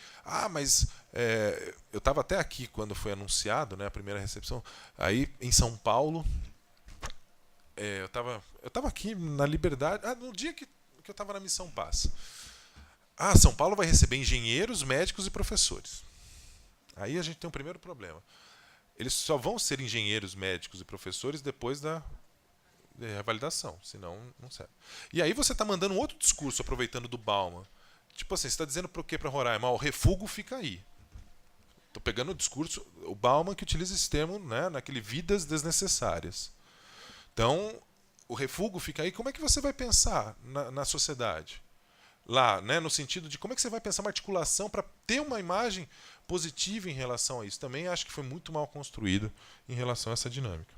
mas eu estava até aqui quando foi anunciado, né, a primeira recepção, aí em São Paulo, eu estava aqui na Liberdade, no dia que eu estava na Missão Paz. São Paulo vai receber engenheiros, médicos e professores. Aí a gente tem um primeiro problema. Eles só vão ser engenheiros, médicos e professores depois a validação, senão não serve. E aí você está mandando um outro discurso, aproveitando do Bauman. Tipo assim, você está dizendo para o quê para Roraima? O refúgio fica aí. Estou pegando o discurso, o Bauman que utiliza esse termo, né, naquele vidas desnecessárias. Então, o refúgio fica aí. Como é que você vai pensar na sociedade? Lá, né, no sentido de como é que você vai pensar uma articulação para ter uma imagem positiva em relação a isso. Também acho que foi muito mal construído em relação a essa dinâmica.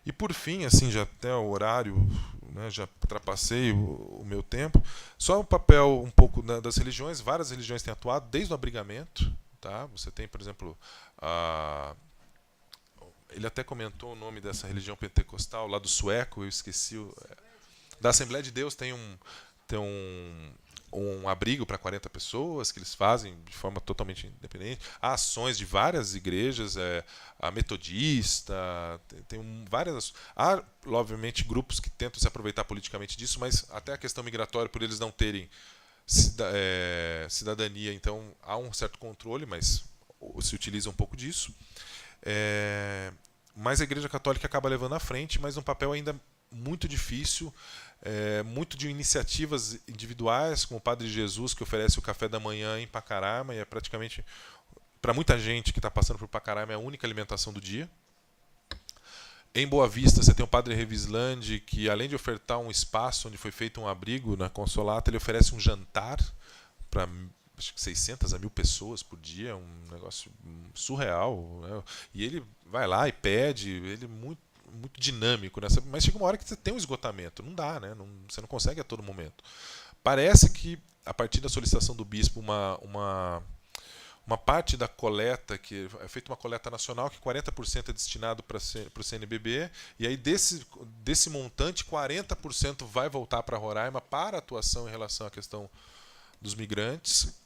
E por fim, assim, já até o horário, né, já ultrapassei o meu tempo, só um papel um pouco das religiões. Várias religiões têm atuado desde o abrigamento. Tá? Você tem, por exemplo, ele até comentou o nome dessa religião pentecostal lá do sueco, eu esqueci. Da Assembleia de Deus tem um abrigo para 40 pessoas que eles fazem de forma totalmente independente. Há ações de várias igrejas, a metodista, tem várias. Há, obviamente, grupos que tentam se aproveitar politicamente disso, mas até a questão migratória, por eles não terem cidadania, então há um certo controle, mas se utiliza um pouco disso. Mas a Igreja Católica acaba levando à frente, mas um papel ainda muito difícil, muito de iniciativas individuais, como o Padre Jesus, que oferece o café da manhã em Pacaraima, e é praticamente, para muita gente que está passando por Pacaraima, é a única alimentação do dia. Em Boa Vista, você tem o Padre Revislandi, que além de ofertar um espaço onde foi feito um abrigo na Consolata, ele oferece um jantar para 600 a 1.000 pessoas por dia, um negócio surreal, né? E ele vai lá e pede, ele é muito dinâmico nessa, mas chega uma hora que você tem um esgotamento, não dá, né? Você não consegue a todo momento. Parece que a partir da solicitação do bispo uma parte da coleta, que é feita uma coleta nacional, que 40% é destinado para o CNBB, e aí desse montante, 40% vai voltar para Roraima para atuação em relação à questão dos migrantes.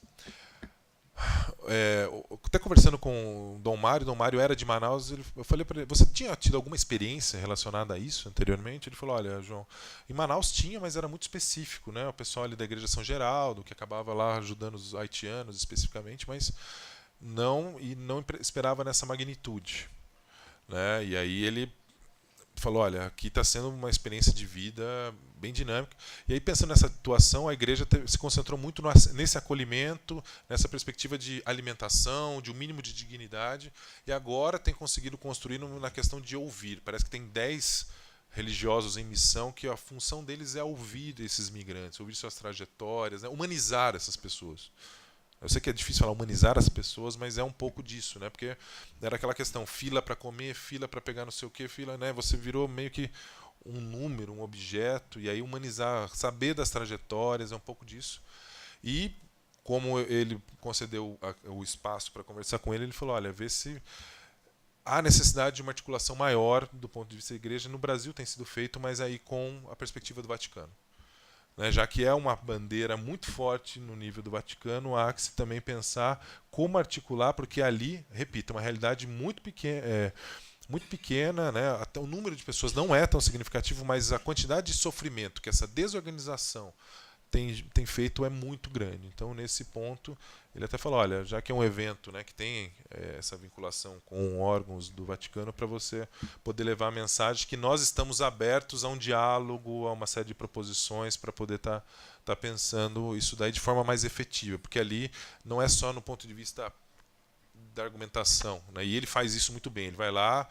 Até conversando com o Dom Mário era de Manaus, eu falei para ele, você tinha tido alguma experiência relacionada a isso anteriormente? Ele falou, olha, João, em Manaus tinha, mas era muito específico, né? O pessoal ali da Igreja São Geraldo, que acabava lá ajudando os haitianos especificamente, mas não esperava nessa magnitude, né? E aí ele falou, olha, aqui está sendo uma experiência de vida bem dinâmica. E aí, pensando nessa atuação, a igreja se concentrou muito nesse acolhimento, nessa perspectiva de alimentação, de um mínimo de dignidade, e agora tem conseguido construir na questão de ouvir. Parece que tem 10 religiosos em missão que a função deles é ouvir esses migrantes, ouvir suas trajetórias, né? Humanizar essas pessoas. Eu sei que é difícil falar humanizar as pessoas, mas é um pouco disso, né? Porque era aquela questão, fila para comer, fila para pegar não sei o que, fila, né? Você virou meio que um número, um objeto, e aí humanizar, saber das trajetórias, é um pouco disso. E como ele concedeu o espaço para conversar com ele falou, olha, vê se há necessidade de uma articulação maior do ponto de vista da igreja. No Brasil tem sido feito, mas aí com a perspectiva do Vaticano. Né, já que é uma bandeira muito forte no nível do Vaticano, há que se também pensar como articular, porque ali, repito, é uma realidade muito pequena, né, até o número de pessoas não é tão significativo, mas a quantidade de sofrimento que essa desorganização tem feito é muito grande. Então, nesse ponto, ele até falou, olha, já que é um evento, né, que tem essa vinculação com órgãos do Vaticano, para você poder levar a mensagem que nós estamos abertos a um diálogo, a uma série de proposições para poder tá pensando isso daí de forma mais efetiva, porque ali não é só no ponto de vista da argumentação, né, e ele faz isso muito bem, ele vai lá,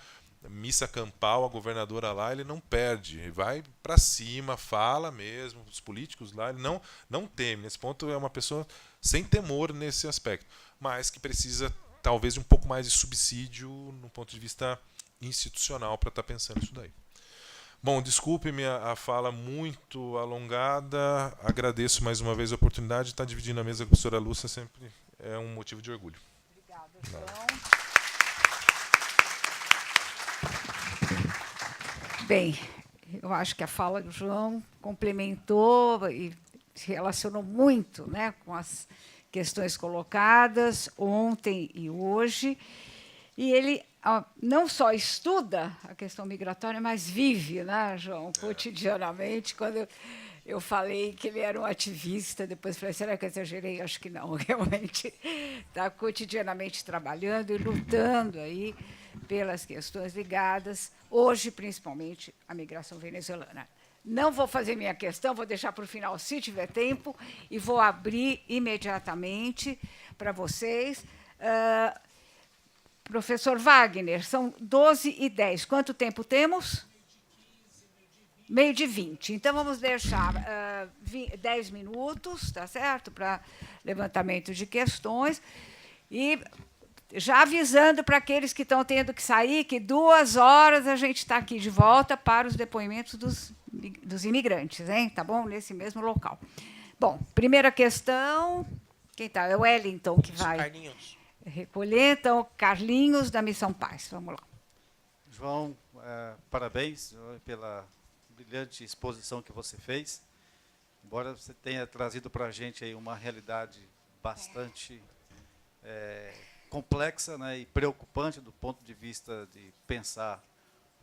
missa campal, a governadora lá, ele não perde, ele vai para cima, fala mesmo, os políticos lá, ele não teme. Nesse ponto é uma pessoa sem temor nesse aspecto, mas que precisa talvez de um pouco mais de subsídio no ponto de vista institucional para estar pensando isso daí. Bom, desculpe-me a fala muito alongada, agradeço mais uma vez a oportunidade de estar dividindo a mesa com a professora Lúcia, sempre é um motivo de orgulho. Obrigada, João. Bem, eu acho que a fala do João complementou e se relacionou muito, né, com as questões colocadas ontem e hoje. E ele não só estuda a questão migratória, mas vive, né, João, cotidianamente. Quando eu falei que ele era um ativista, depois falei, será que eu exagerei? Acho que não, realmente está cotidianamente trabalhando e lutando aí pelas questões ligadas, hoje, principalmente, à migração venezuelana. Não vou fazer minha questão, vou deixar para o final, se tiver tempo, e vou abrir imediatamente para vocês. Professor Wagner, são 12h10. Quanto tempo temos? Meio de 20. Então, vamos deixar 10 minutos, tá certo? Para levantamento de questões. E já avisando para aqueles que estão tendo que sair, que 2 horas a gente está aqui de volta para os depoimentos dos imigrantes, hein? Tá bom? Nesse mesmo local. Bom, primeira questão. Quem está? É o Wellington que vai Carlinhos. Recolher. Então, Carlinhos, da Missão Paz. Vamos lá. João, parabéns pela brilhante exposição que você fez. Embora você tenha trazido para a gente aí uma realidade bastante complexa, né, e preocupante do ponto de vista de pensar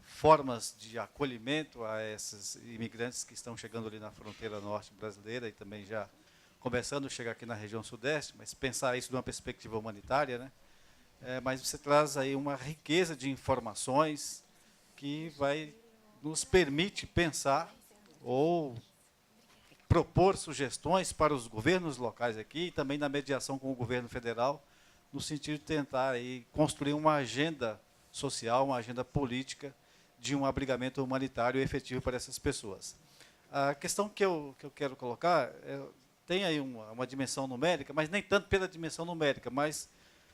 formas de acolhimento a esses imigrantes que estão chegando ali na fronteira norte brasileira e também já começando a chegar aqui na região sudeste, mas pensar isso de uma perspectiva humanitária, né? Mas você traz aí uma riqueza de informações que nos permite pensar ou propor sugestões para os governos locais aqui e também na mediação com o governo federal, no sentido de tentar aí construir uma agenda social, uma agenda política de um abrigamento humanitário efetivo para essas pessoas. A questão que eu quero colocar tem aí uma dimensão numérica, mas nem tanto pela dimensão numérica, mas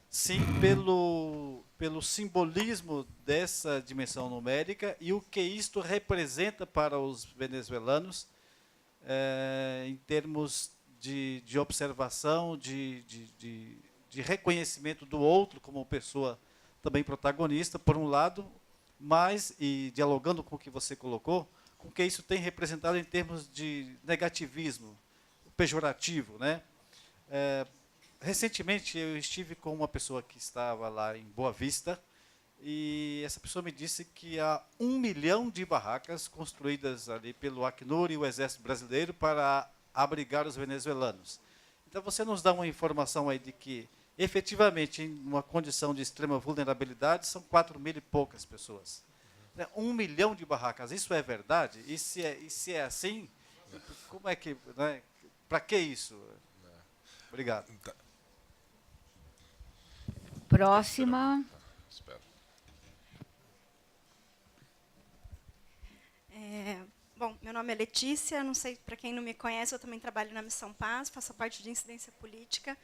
sim pelo simbolismo dessa dimensão numérica e o que isto representa para os venezuelanos em termos de observação, de reconhecimento do outro como pessoa também protagonista, por um lado, mas, e dialogando com o que você colocou, com o que isso tem representado em termos de negativismo, pejorativo, né? Recentemente, eu estive com uma pessoa que estava lá em Boa Vista, e essa pessoa me disse que há 1 milhão de barracas construídas ali pelo Acnur e o Exército Brasileiro para abrigar os venezuelanos. Então, você nos dá uma informação aí de que, efetivamente, em uma condição de extrema vulnerabilidade, são 4.000 e poucas pessoas. 1 milhão de barracas, isso é verdade? E se é assim, como é que... Né, para que isso? Obrigado. Próxima. Espera. Bom, meu nome é Letícia, não sei, para quem não me conhece, eu também trabalho na Missão Paz, faço parte de incidência política.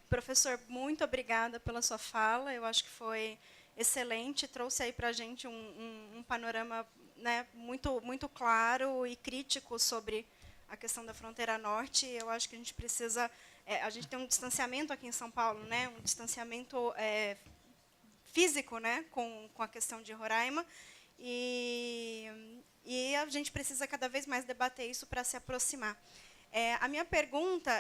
Professor, muito obrigada pela sua fala, eu acho que foi excelente, trouxe aí para a gente um panorama, né, muito claro e crítico sobre a questão da fronteira norte. Eu acho que a gente precisa... a gente tem um distanciamento aqui em São Paulo, né, um distanciamento físico, né, com a questão de Roraima, e a gente precisa cada vez mais debater isso para se aproximar. A minha pergunta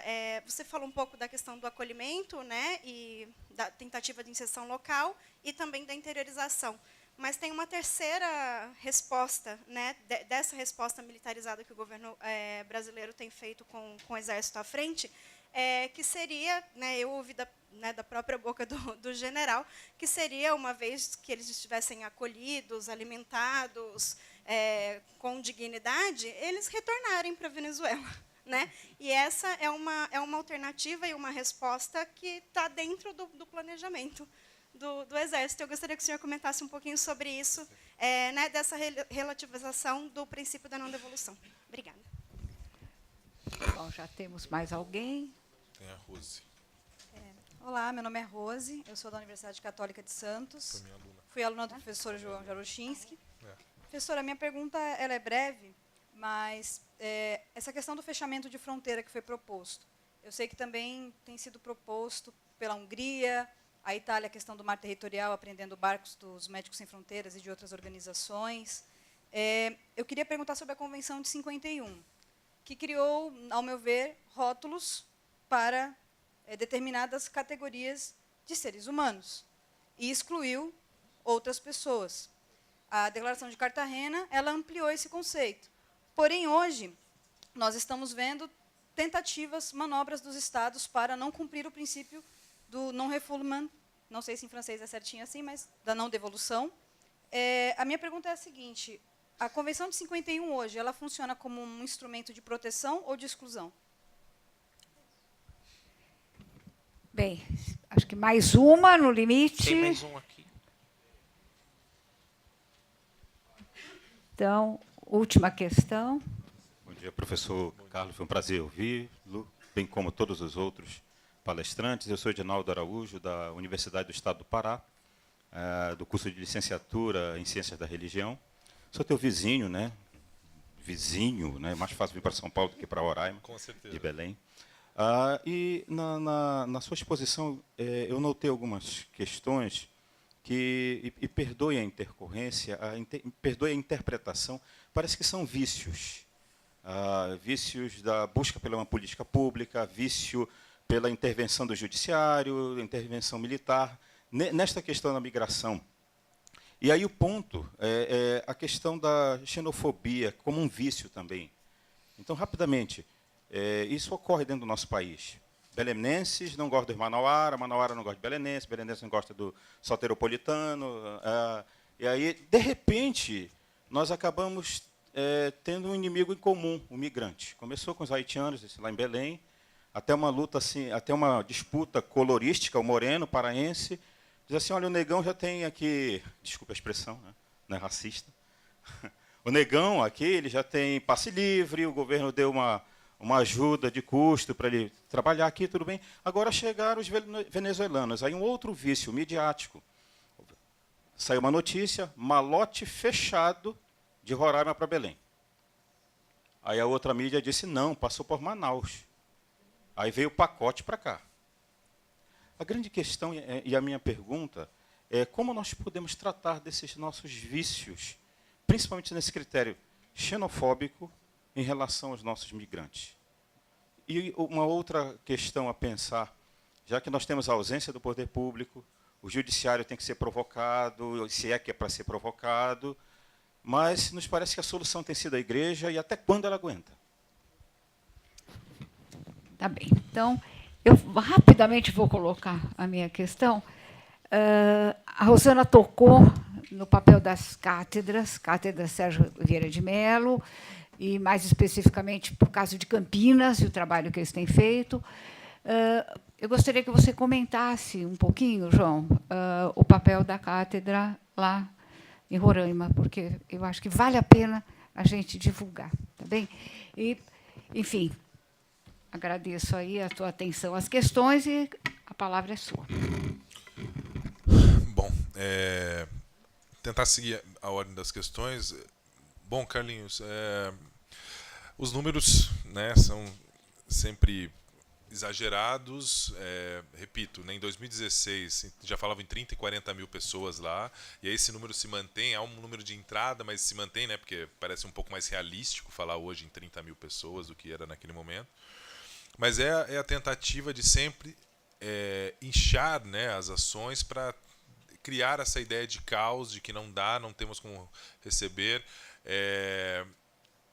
você falou um pouco da questão do acolhimento, né, e da tentativa de inserção local e também da interiorização. Mas tem uma terceira resposta, né, dessa resposta militarizada que o governo brasileiro tem feito com o Exército à frente, que seria, né, eu ouvi da própria boca do general, que seria, uma vez que eles estivessem acolhidos, alimentados, com dignidade, eles retornarem para a Venezuela. Né? E essa é uma alternativa e uma resposta que está dentro do planejamento do Exército. Eu gostaria que o senhor comentasse um pouquinho sobre isso, né, dessa relativização do princípio da não-devolução. Obrigada. Bom, já temos mais alguém? Tem a Rose. Olá, meu nome é Rose, eu sou da Universidade Católica de Santos. Foi minha aluna. Fui aluna do professor João Jarochinski. Professora, a minha pergunta ela é breve, mas essa questão do fechamento de fronteira que foi proposto, eu sei que também tem sido proposto pela Hungria, a Itália, a questão do mar territorial, apreendendo barcos dos Médicos Sem Fronteiras e de outras organizações. Eu queria perguntar sobre a Convenção de 51, que criou, ao meu ver, rótulos para determinadas categorias de seres humanos e excluiu outras pessoas. A Declaração de Cartagena ela ampliou esse conceito. Porém, hoje, nós estamos vendo tentativas, manobras dos Estados para não cumprir o princípio do non-refoulement, não sei se em francês é certinho assim, mas da não devolução. A minha pergunta é a seguinte: a Convenção de 51 hoje, ela funciona como um instrumento de proteção ou de exclusão? Bem, acho que mais uma no limite. Tem mais um aqui. Então, última questão. Bom dia, professor Carlos. Foi um prazer ouvi-lo, bem como todos os outros palestrantes. Eu sou Edinaldo Araújo, da Universidade do Estado do Pará, do curso de licenciatura em Ciências da Religião. Sou teu vizinho, né? Vizinho, né? Mais fácil vir para São Paulo do que para Roraima, Com certeza. de Belém. E na sua exposição, eu notei algumas questões que, e perdoe a intercorrência, perdoe a interpretação, parece que são vícios. Vícios da busca pela uma política pública, vício pela intervenção do judiciário, intervenção militar, nesta questão da migração. E aí o ponto é a questão da xenofobia como um vício também. Então, rapidamente, isso ocorre dentro do nosso país. Belenenses não gostam do Manauara, Manauara não gosta de belenense, belenense não gosta do soteropolitano. E aí, de repente, nós acabamos tendo um inimigo em comum, o migrante. Começou com os haitianos, lá em Belém, até uma luta assim, até uma disputa colorística, o moreno, paraense, diz assim, olha, o negão já tem aqui, desculpa a expressão, né, não é racista, o negão aqui, ele já tem passe livre, o governo deu uma ajuda de custo para ele trabalhar aqui, tudo bem. Agora chegaram os venezuelanos, aí um outro vício midiático. Saiu uma notícia, malote fechado de Roraima para Belém. Aí a outra mídia disse, não, passou por Manaus. Aí veio o pacote para cá. A grande questão, e a minha pergunta, é como nós podemos tratar desses nossos vícios, principalmente nesse critério xenofóbico, em relação aos nossos migrantes. E uma outra questão a pensar, já que nós temos a ausência do poder público, o judiciário tem que ser provocado, se é que é para ser provocado, mas nos parece que a solução tem sido a igreja, e até quando ela aguenta? Tá bem. Então, eu rapidamente vou colocar a minha questão. A Rosana tocou no papel das cátedras, cátedra Sérgio Vieira de Mello, e mais especificamente por caso de Campinas e o trabalho que eles têm feito. Eu gostaria que você comentasse um pouquinho, João, o papel da cátedra lá em Roraima, porque eu acho que vale a pena a gente divulgar, tá bem? E, enfim, agradeço aí a tua atenção às questões e a palavra é sua. Bom, tentar seguir a ordem das questões. Bom, Carlinhos, os números, né, são sempre exagerados. Repito, né, em 2016 já falava em 30 e 40 mil pessoas lá, e aí esse número se mantém, há um número de entrada, mas se mantém, né, porque parece um pouco mais realístico falar hoje em 30 mil pessoas do que era naquele momento. Mas é a tentativa de sempre inchar, né, as ações para criar essa ideia de caos, de que não dá, não temos como receber.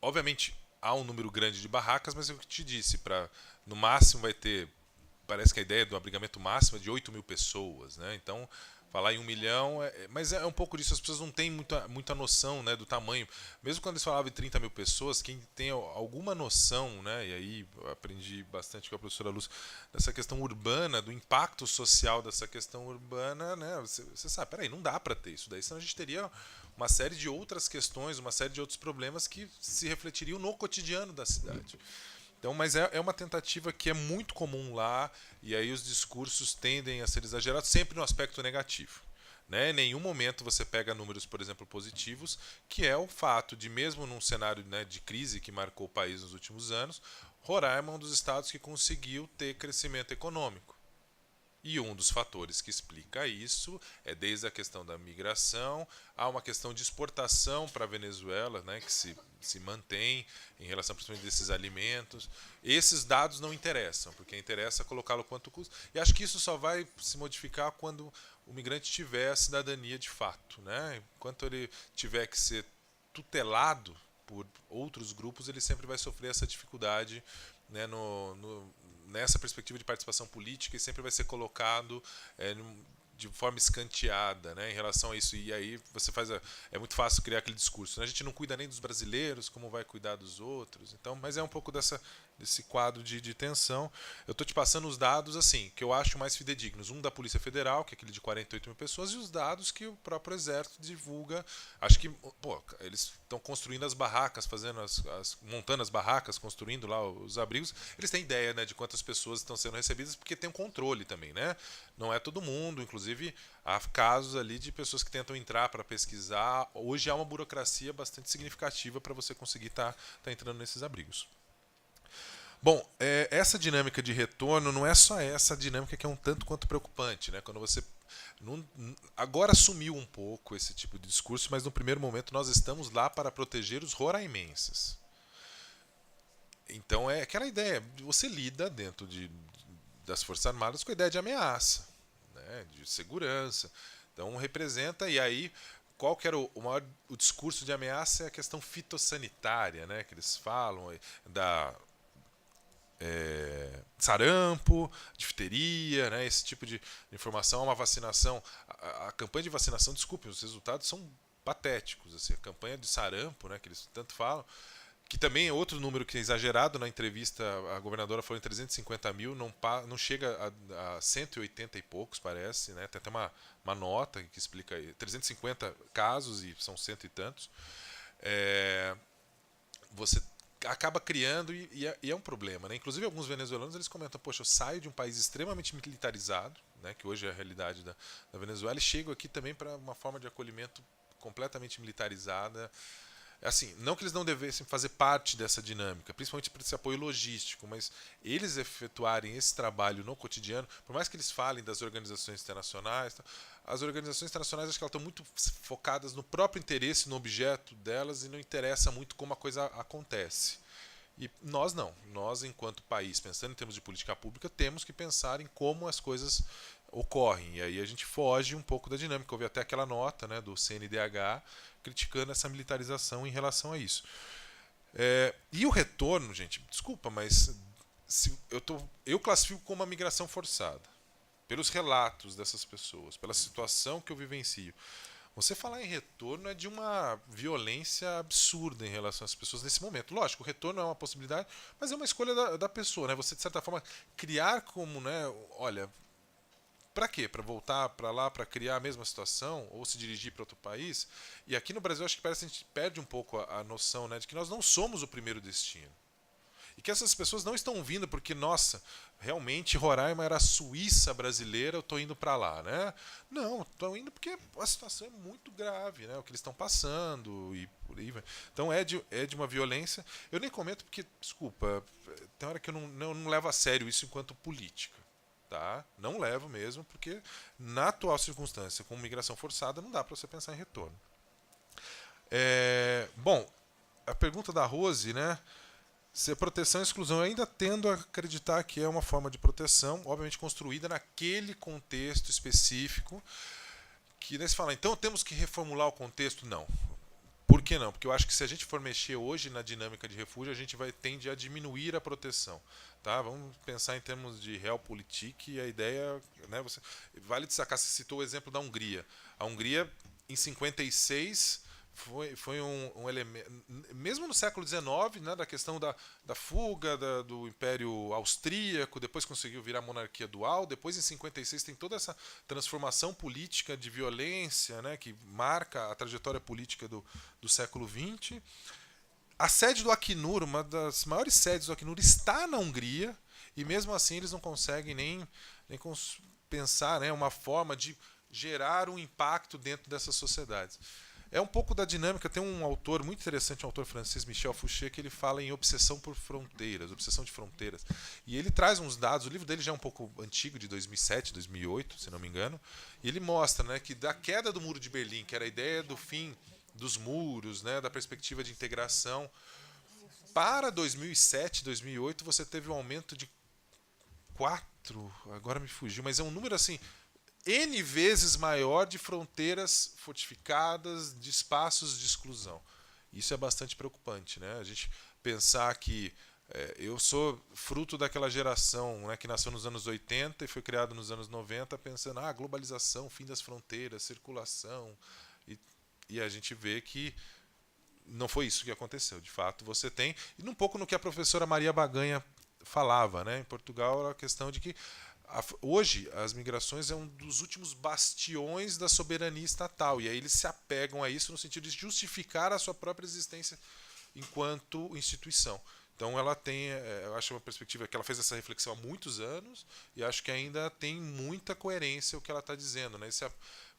Obviamente, há um número grande de barracas, mas é o que te disse, no máximo vai ter, parece que a ideia do abrigamento máximo é de 8 mil pessoas, né? Então, falar em 1 milhão, mas é um pouco disso, as pessoas não têm muita noção, né, do tamanho. Mesmo quando eles falavam em 30 mil pessoas, quem tem alguma noção, né, e aí eu aprendi bastante com a professora Lúcia, dessa questão urbana, do impacto social dessa questão urbana, né, você sabe, peraí, não dá para ter isso daí, senão a gente teria uma série de outras questões, uma série de outros problemas que se refletiriam no cotidiano da cidade. Então, mas é uma tentativa que é muito comum lá, e aí os discursos tendem a ser exagerados sempre no aspecto negativo. Né? Em nenhum momento você pega números, por exemplo, positivos, que é o fato de, mesmo num cenário, né, de crise que marcou o país nos últimos anos, Roraima é um dos estados que conseguiu ter crescimento econômico. E um dos fatores que explica isso é desde a questão da migração, há uma questão de exportação para a Venezuela, né, que se mantém em relação principalmente desses alimentos. Esses dados não interessam, porque interessa colocá-lo quanto custa. E acho que isso só vai se modificar quando o migrante tiver a cidadania de fato. Né? Enquanto ele tiver que ser tutelado por outros grupos, ele sempre vai sofrer essa dificuldade, né, nessa perspectiva de participação política, e sempre vai ser colocado de forma escanteada, né, em relação a isso. E aí você é muito fácil criar aquele discurso, né? A gente não cuida nem dos brasileiros, como vai cuidar dos outros? Então, mas é um pouco desse quadro de tensão. Eu estou te passando os dados assim que eu acho mais fidedignos. Um da Polícia Federal, que é aquele de 48 mil pessoas, e os dados que o próprio Exército divulga. Acho que eles estão construindo as barracas, montando as barracas, construindo lá os abrigos. Eles têm ideia, né, de quantas pessoas estão sendo recebidas, porque tem um controle também, né? Não é todo mundo, inclusive há casos ali de pessoas que tentam entrar para pesquisar. Hoje há uma burocracia bastante significativa para você conseguir estar entrando nesses abrigos. Bom, essa dinâmica de retorno não é só essa dinâmica que é um tanto quanto preocupante, né? Quando você agora sumiu um pouco esse tipo de discurso, mas no primeiro momento nós estamos lá para proteger os roraimenses. Então é aquela ideia, você lida dentro das Forças Armadas com a ideia de ameaça, né? De segurança. Então representa, e aí qual que era o discurso de ameaça? É a questão fitossanitária, né? Que eles falam da sarampo, difteria, né, esse tipo de informação, uma vacinação, a campanha de vacinação, desculpem, os resultados são patéticos, assim, a campanha de sarampo, né, que eles tanto falam, que também é outro número que é exagerado. Na entrevista a governadora falou em 350 mil, não chega a 180 e poucos, parece, né, tem até uma nota que explica aí, 350 casos e são cento e tantos. Você acaba criando, e é um problema, né? Inclusive alguns venezuelanos eles comentam: poxa, eu saio de um país extremamente militarizado, né, que hoje é a realidade da Venezuela, e chego aqui também para uma forma de acolhimento completamente militarizada. Assim, não que eles não devessem fazer parte dessa dinâmica, principalmente para esse apoio logístico, mas eles efetuarem esse trabalho no cotidiano, por mais que eles falem das organizações internacionais, as organizações internacionais acho que elas estão muito focadas no próprio interesse, no objeto delas, e não interessa muito como a coisa acontece. E nós não. Nós, enquanto país, pensando em termos de política pública, temos que pensar em como as coisas ocorrem. E aí a gente foge um pouco da dinâmica. Houve até aquela nota, né, do CNDH criticando essa militarização em relação a isso. E o retorno, gente, desculpa, mas eu classifico como uma migração forçada. Pelos relatos dessas pessoas, pela situação que eu vivencio. Você falar em retorno é de uma violência absurda em relação às pessoas nesse momento. Lógico, o retorno é uma possibilidade, mas é uma escolha da pessoa, né? Você, de certa forma, criar como, né? Olha, para quê? Para voltar para lá, para criar a mesma situação, ou se dirigir para outro país? E aqui no Brasil, acho que parece que a gente perde um pouco a noção, né, de que nós não somos o primeiro destino. E que essas pessoas não estão vindo porque, nossa, realmente Roraima era a Suíça brasileira, eu estou indo para lá, né? Não, estão indo porque a situação é muito grave, né? O que eles estão passando e por aí vai. Então é de uma violência. Eu nem comento porque, desculpa, tem hora que eu não levo a sério isso enquanto política. Tá? Não levo mesmo, porque na atual circunstância, com migração forçada, não dá para você pensar em retorno. Bom, a pergunta da Rose, né? Se proteção e exclusão, eu ainda tendo a acreditar que é uma forma de proteção, obviamente construída naquele contexto específico, que daí se fala, então temos que reformular o contexto? Não. Por que não? Porque eu acho que se a gente for mexer hoje na dinâmica de refúgio, a gente tende a diminuir a proteção. Tá? Vamos pensar em termos de realpolitik, e a ideia, né, vale destacar, você citou o exemplo da Hungria. A Hungria, em 56... Foi um elemento, mesmo no século XIX, né, da questão da fuga do Império Austríaco, depois conseguiu virar monarquia dual, depois em 56 tem toda essa transformação política de violência, né, que marca a trajetória política do século XX. A sede do Acnur, uma das maiores sedes do Acnur, está na Hungria, e mesmo assim eles não conseguem nem pensar, né, uma forma de gerar um impacto dentro dessas sociedades. É um pouco da dinâmica. Tem um autor muito interessante, um autor francês, Michel Fouché, que ele fala em obsessão por fronteiras, obsessão de fronteiras. E ele traz uns dados, o livro dele já é um pouco antigo, de 2007, 2008, se não me engano, e ele mostra, né, que da queda do Muro de Berlim, que era a ideia do fim dos muros, né, da perspectiva de integração, para 2007, 2008, você teve um aumento de 4, agora me fugiu, mas é um número assim... N vezes maior de fronteiras fortificadas, de espaços de exclusão. Isso é bastante preocupante, né? A gente pensar que Eu sou fruto daquela geração, né, que nasceu nos anos 80 e foi criado nos anos 90 pensando, globalização, fim das fronteiras, circulação. E a gente vê que não foi isso que aconteceu. De fato, você tem... E um pouco no que a professora Maria Baganha falava, né? Em Portugal, a questão de que hoje as migrações é um dos últimos bastiões da soberania estatal. E aí eles se apegam a isso no sentido de justificar a sua própria existência enquanto instituição. Então ela tem, eu acho uma perspectiva que ela fez essa reflexão há muitos anos e acho que ainda tem muita coerência o que ela está dizendo, né?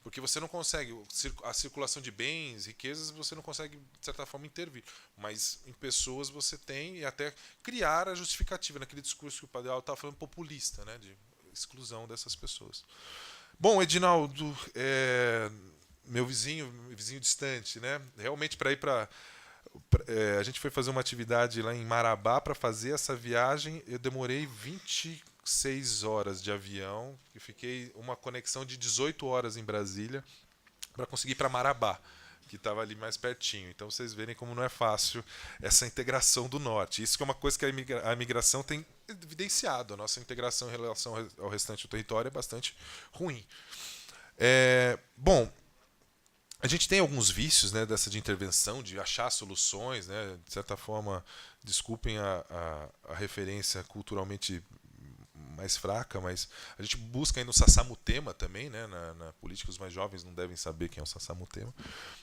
Porque você não consegue, a circulação de bens, riquezas, você não consegue, de certa forma, intervir. Mas em pessoas você tem, e até criar a justificativa, naquele discurso que o Padre Aldo estava falando, populista, né? De exclusão dessas pessoas. Bom, Edinaldo, meu vizinho distante, né? Realmente para ir para... a gente foi fazer uma atividade lá em Marabá para fazer essa viagem. Eu demorei 26 horas de avião e fiquei uma conexão de 18 horas em Brasília para conseguir ir para Marabá, que estava ali mais pertinho. Então vocês verem como não é fácil essa integração do norte. Isso que é uma coisa que a imigração tem evidenciado. A nossa integração em relação ao restante do território é bastante ruim. Bom, a gente tem alguns vícios, né, dessa de intervenção, de achar soluções, né, de certa forma, desculpem a referência culturalmente mais fraca, mas a gente busca aí no Sassamutema também, né, na política. Os mais jovens não devem saber quem é o Sassamutema,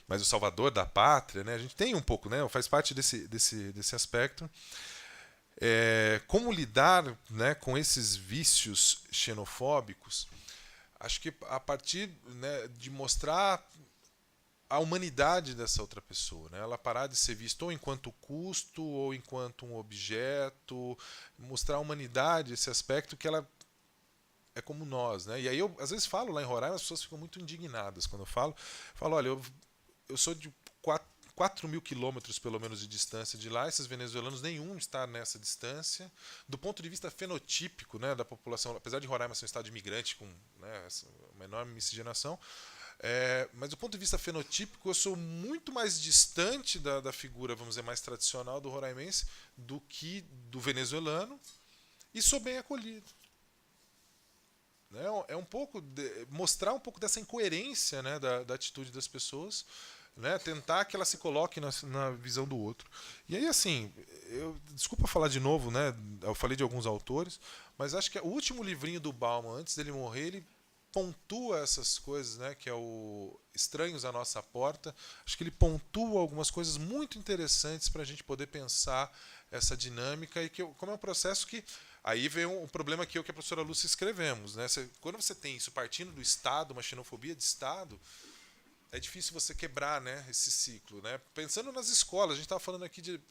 mas o salvador da pátria, né, a gente tem um pouco, né, faz parte desse aspecto. Como lidar, né, com esses vícios xenofóbicos? Acho que a partir, né, de mostrar a humanidade dessa outra pessoa, né? Ela parar de ser vista ou enquanto custo ou enquanto um objeto, mostrar a humanidade, esse aspecto que ela é como nós, né? E aí eu às vezes falo lá em Roraima, as pessoas ficam muito indignadas quando eu falo, olha, eu sou de 4.000 quilômetros pelo menos de distância de lá, esses venezuelanos nenhum está nessa distância. Do ponto de vista fenotípico, né, da população, apesar de Roraima ser um estado imigrante com, né, uma enorme miscigenação, mas do ponto de vista fenotípico eu sou muito mais distante da figura, vamos dizer, mais tradicional do roraimense do que do venezuelano, e sou bem acolhido. Né? Um pouco mostrar um pouco dessa incoerência, né, da atitude das pessoas, né, tentar que ela se coloque na visão do outro. E aí, assim, desculpa falar de novo, né, eu falei de alguns autores, mas acho que o último livrinho do Bauman, antes dele morrer, ele pontua essas coisas, né, que é o Estranhos à Nossa Porta. Acho que ele pontua algumas coisas muito interessantes para a gente poder pensar essa dinâmica, e como é um processo que... Aí vem um problema que eu e a professora Lúcia escrevemos, né? Quando você tem isso partindo do Estado, uma xenofobia de Estado, é difícil você quebrar, né, esse ciclo, né? Pensando nas escolas, a gente estava falando aqui de...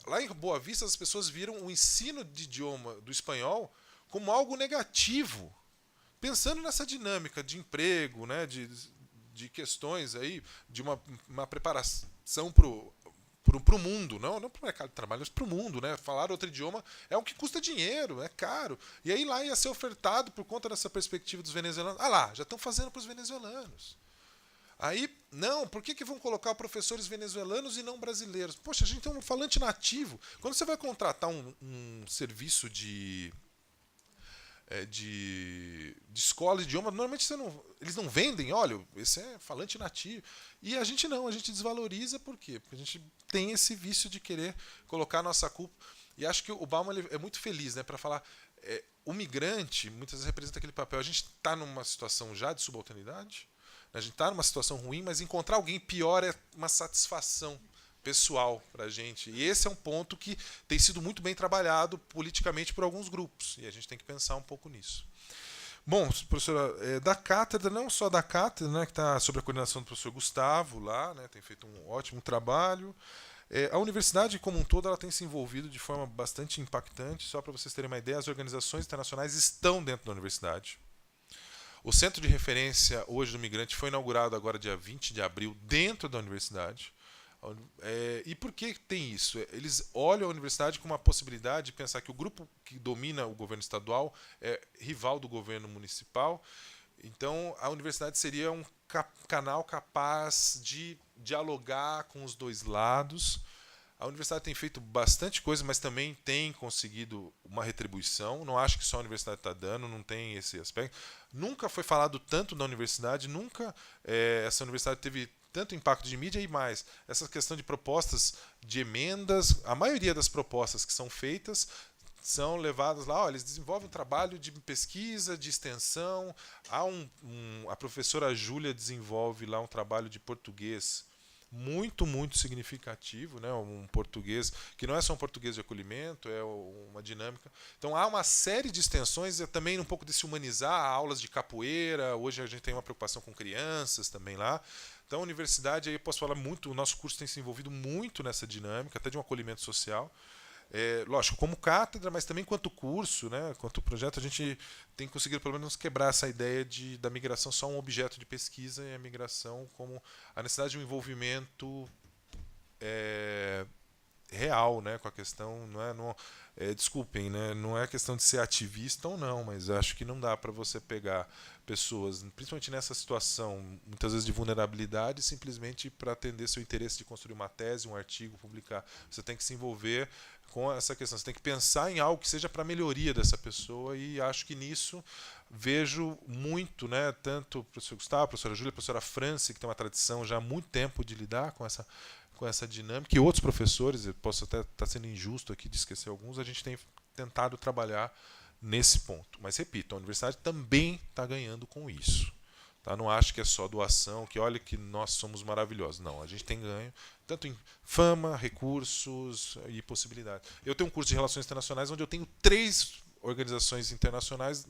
lá em Boa Vista, as pessoas viram o ensino de idioma do espanhol como algo negativo. Pensando nessa dinâmica de emprego, né, de questões aí, de uma preparação para o mundo, não para o mercado de trabalho, mas para o mundo, né? Falar outro idioma é o que custa dinheiro, é caro. E aí lá ia ser ofertado por conta dessa perspectiva dos venezuelanos. Lá, já estão fazendo para os venezuelanos. Aí, não, por que vão colocar professores venezuelanos e não brasileiros? Poxa, a gente tem um falante nativo. Quando você vai contratar um serviço de escola de idioma, normalmente eles não vendem, olha, esse é falante nativo. E a gente não, a gente desvaloriza, por quê? Porque a gente tem esse vício de querer colocar a nossa culpa. E acho que o Bauman é muito feliz, né, para falar, o migrante muitas vezes representa aquele papel. A gente está numa situação já de subalternidade, a gente está numa situação ruim, mas encontrar alguém pior é uma satisfação pessoal para a gente. E esse é um ponto que tem sido muito bem trabalhado politicamente por alguns grupos. E a gente tem que pensar um pouco nisso. Bom, professora, da cátedra, não só da cátedra, né, que está sob a coordenação do professor Gustavo lá, né, tem feito um ótimo trabalho. A universidade como um todo ela tem se envolvido de forma bastante impactante. Só para vocês terem uma ideia, as organizações internacionais estão dentro da universidade. O Centro de Referência hoje do Migrante foi inaugurado agora dia 20 de abril dentro da universidade. E por que tem isso? Eles olham a universidade como uma possibilidade de pensar que o grupo que domina o governo estadual é rival do governo municipal. Então, a universidade seria um canal capaz de dialogar com os dois lados. A universidade tem feito bastante coisa, mas também tem conseguido uma retribuição. Não acho que só a universidade está dando, não tem esse aspecto. Nunca foi falado tanto da universidade, nunca essa universidade teve tanto impacto de mídia e mais. Essa questão de propostas de emendas, a maioria das propostas que são feitas são levadas lá, eles desenvolvem um trabalho de pesquisa, de extensão. A professora Júlia desenvolve lá um trabalho de português muito, muito significativo, né? Um português que não é só um português de acolhimento, é uma dinâmica. Então há uma série de extensões, também um pouco de se humanizar, aulas de capoeira, hoje a gente tem uma preocupação com crianças também lá. Então a universidade, aí eu posso falar muito, o nosso curso tem se envolvido muito nessa dinâmica, até de um acolhimento social. Lógico, como cátedra, mas também quanto curso, né, quanto projeto, a gente tem conseguido pelo menos quebrar essa ideia da migração só um objeto de pesquisa e a migração como a necessidade de um envolvimento real, né, com a questão, desculpem, né, não é questão de ser ativista ou não, mas acho que não dá para você pegar pessoas, principalmente nessa situação, muitas vezes de vulnerabilidade, simplesmente para atender seu interesse de construir uma tese, um artigo, publicar. Você tem que se envolver com essa questão, você tem que pensar em algo que seja para a melhoria dessa pessoa, e acho que nisso vejo muito, né, tanto o professor Gustavo, a professora Júlia, a professora Franci, que tem uma tradição já há muito tempo de lidar com essa dinâmica, e outros professores, eu posso até estar sendo injusto aqui de esquecer alguns, a gente tem tentado trabalhar nesse ponto. Mas, repito, a universidade também está ganhando com isso. Tá? Não acho que é só doação, que olha que nós somos maravilhosos. Não, a gente tem ganho, tanto em fama, recursos e possibilidades. Eu tenho um curso de Relações Internacionais onde eu tenho 3 organizações internacionais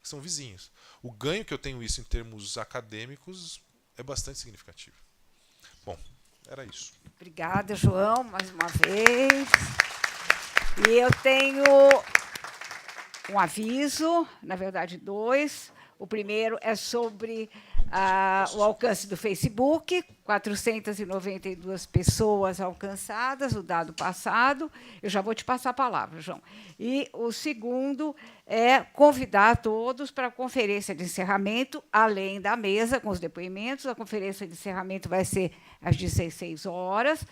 que são vizinhos. O ganho que eu tenho isso em termos acadêmicos é bastante significativo. Bom, era isso. Obrigada, João, mais uma vez. E eu tenho um aviso, na verdade 2. O primeiro é sobre o alcance do Facebook, 492 pessoas alcançadas, o dado passado. Eu já vou te passar a palavra, João. E o segundo é convidar todos para a conferência de encerramento, além da mesa com os depoimentos. A conferência de encerramento vai ser às 16 horas,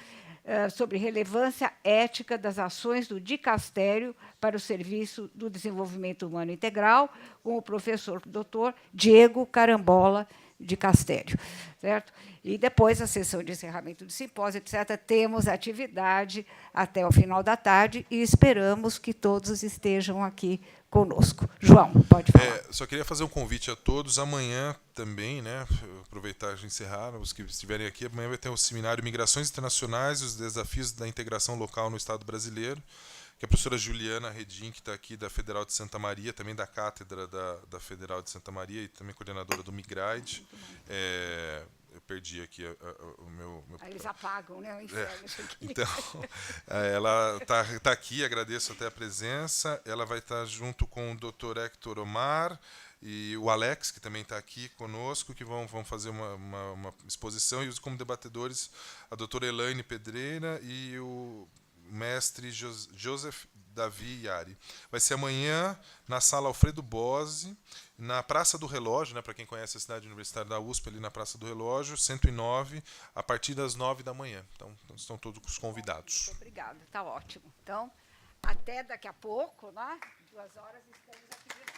sobre relevância ética das ações do dicastério para o serviço do desenvolvimento humano integral, com o professor Dr. Diego Carambola de Castério, certo? E depois a sessão de encerramento do simpósio, etc. Temos atividade até o final da tarde e esperamos que todos estejam aqui conosco. João, pode falar. Só queria fazer um convite a todos. Amanhã também, né, aproveitar e encerrar, os que estiverem aqui, amanhã vai ter o seminário Migrações Internacionais e os Desafios da Integração Local no Estado Brasileiro, que a professora Juliana Redim, que está aqui da Federal de Santa Maria, também da cátedra da Federal de Santa Maria e também coordenadora do Migride. Eu perdi aqui o meu... Aí eles apagam, né? O inferno, então, ela tá aqui, agradeço até a presença. Ela vai estar junto com o Dr. Hector Omar e o Alex, que também está aqui conosco, que vão fazer uma exposição, e como debatedores a doutora Elaine Pedreira e o mestre Joseph Davi Yari. Vai ser amanhã na sala Alfredo Bose, na Praça do Relógio, né, para quem conhece a cidade universitária da USP, ali na Praça do Relógio, 109, a partir das 9 da manhã. Então, estão todos convidados. Muito obrigada, está ótimo. Então, até daqui a pouco, né? 2 horas estamos aqui de novo.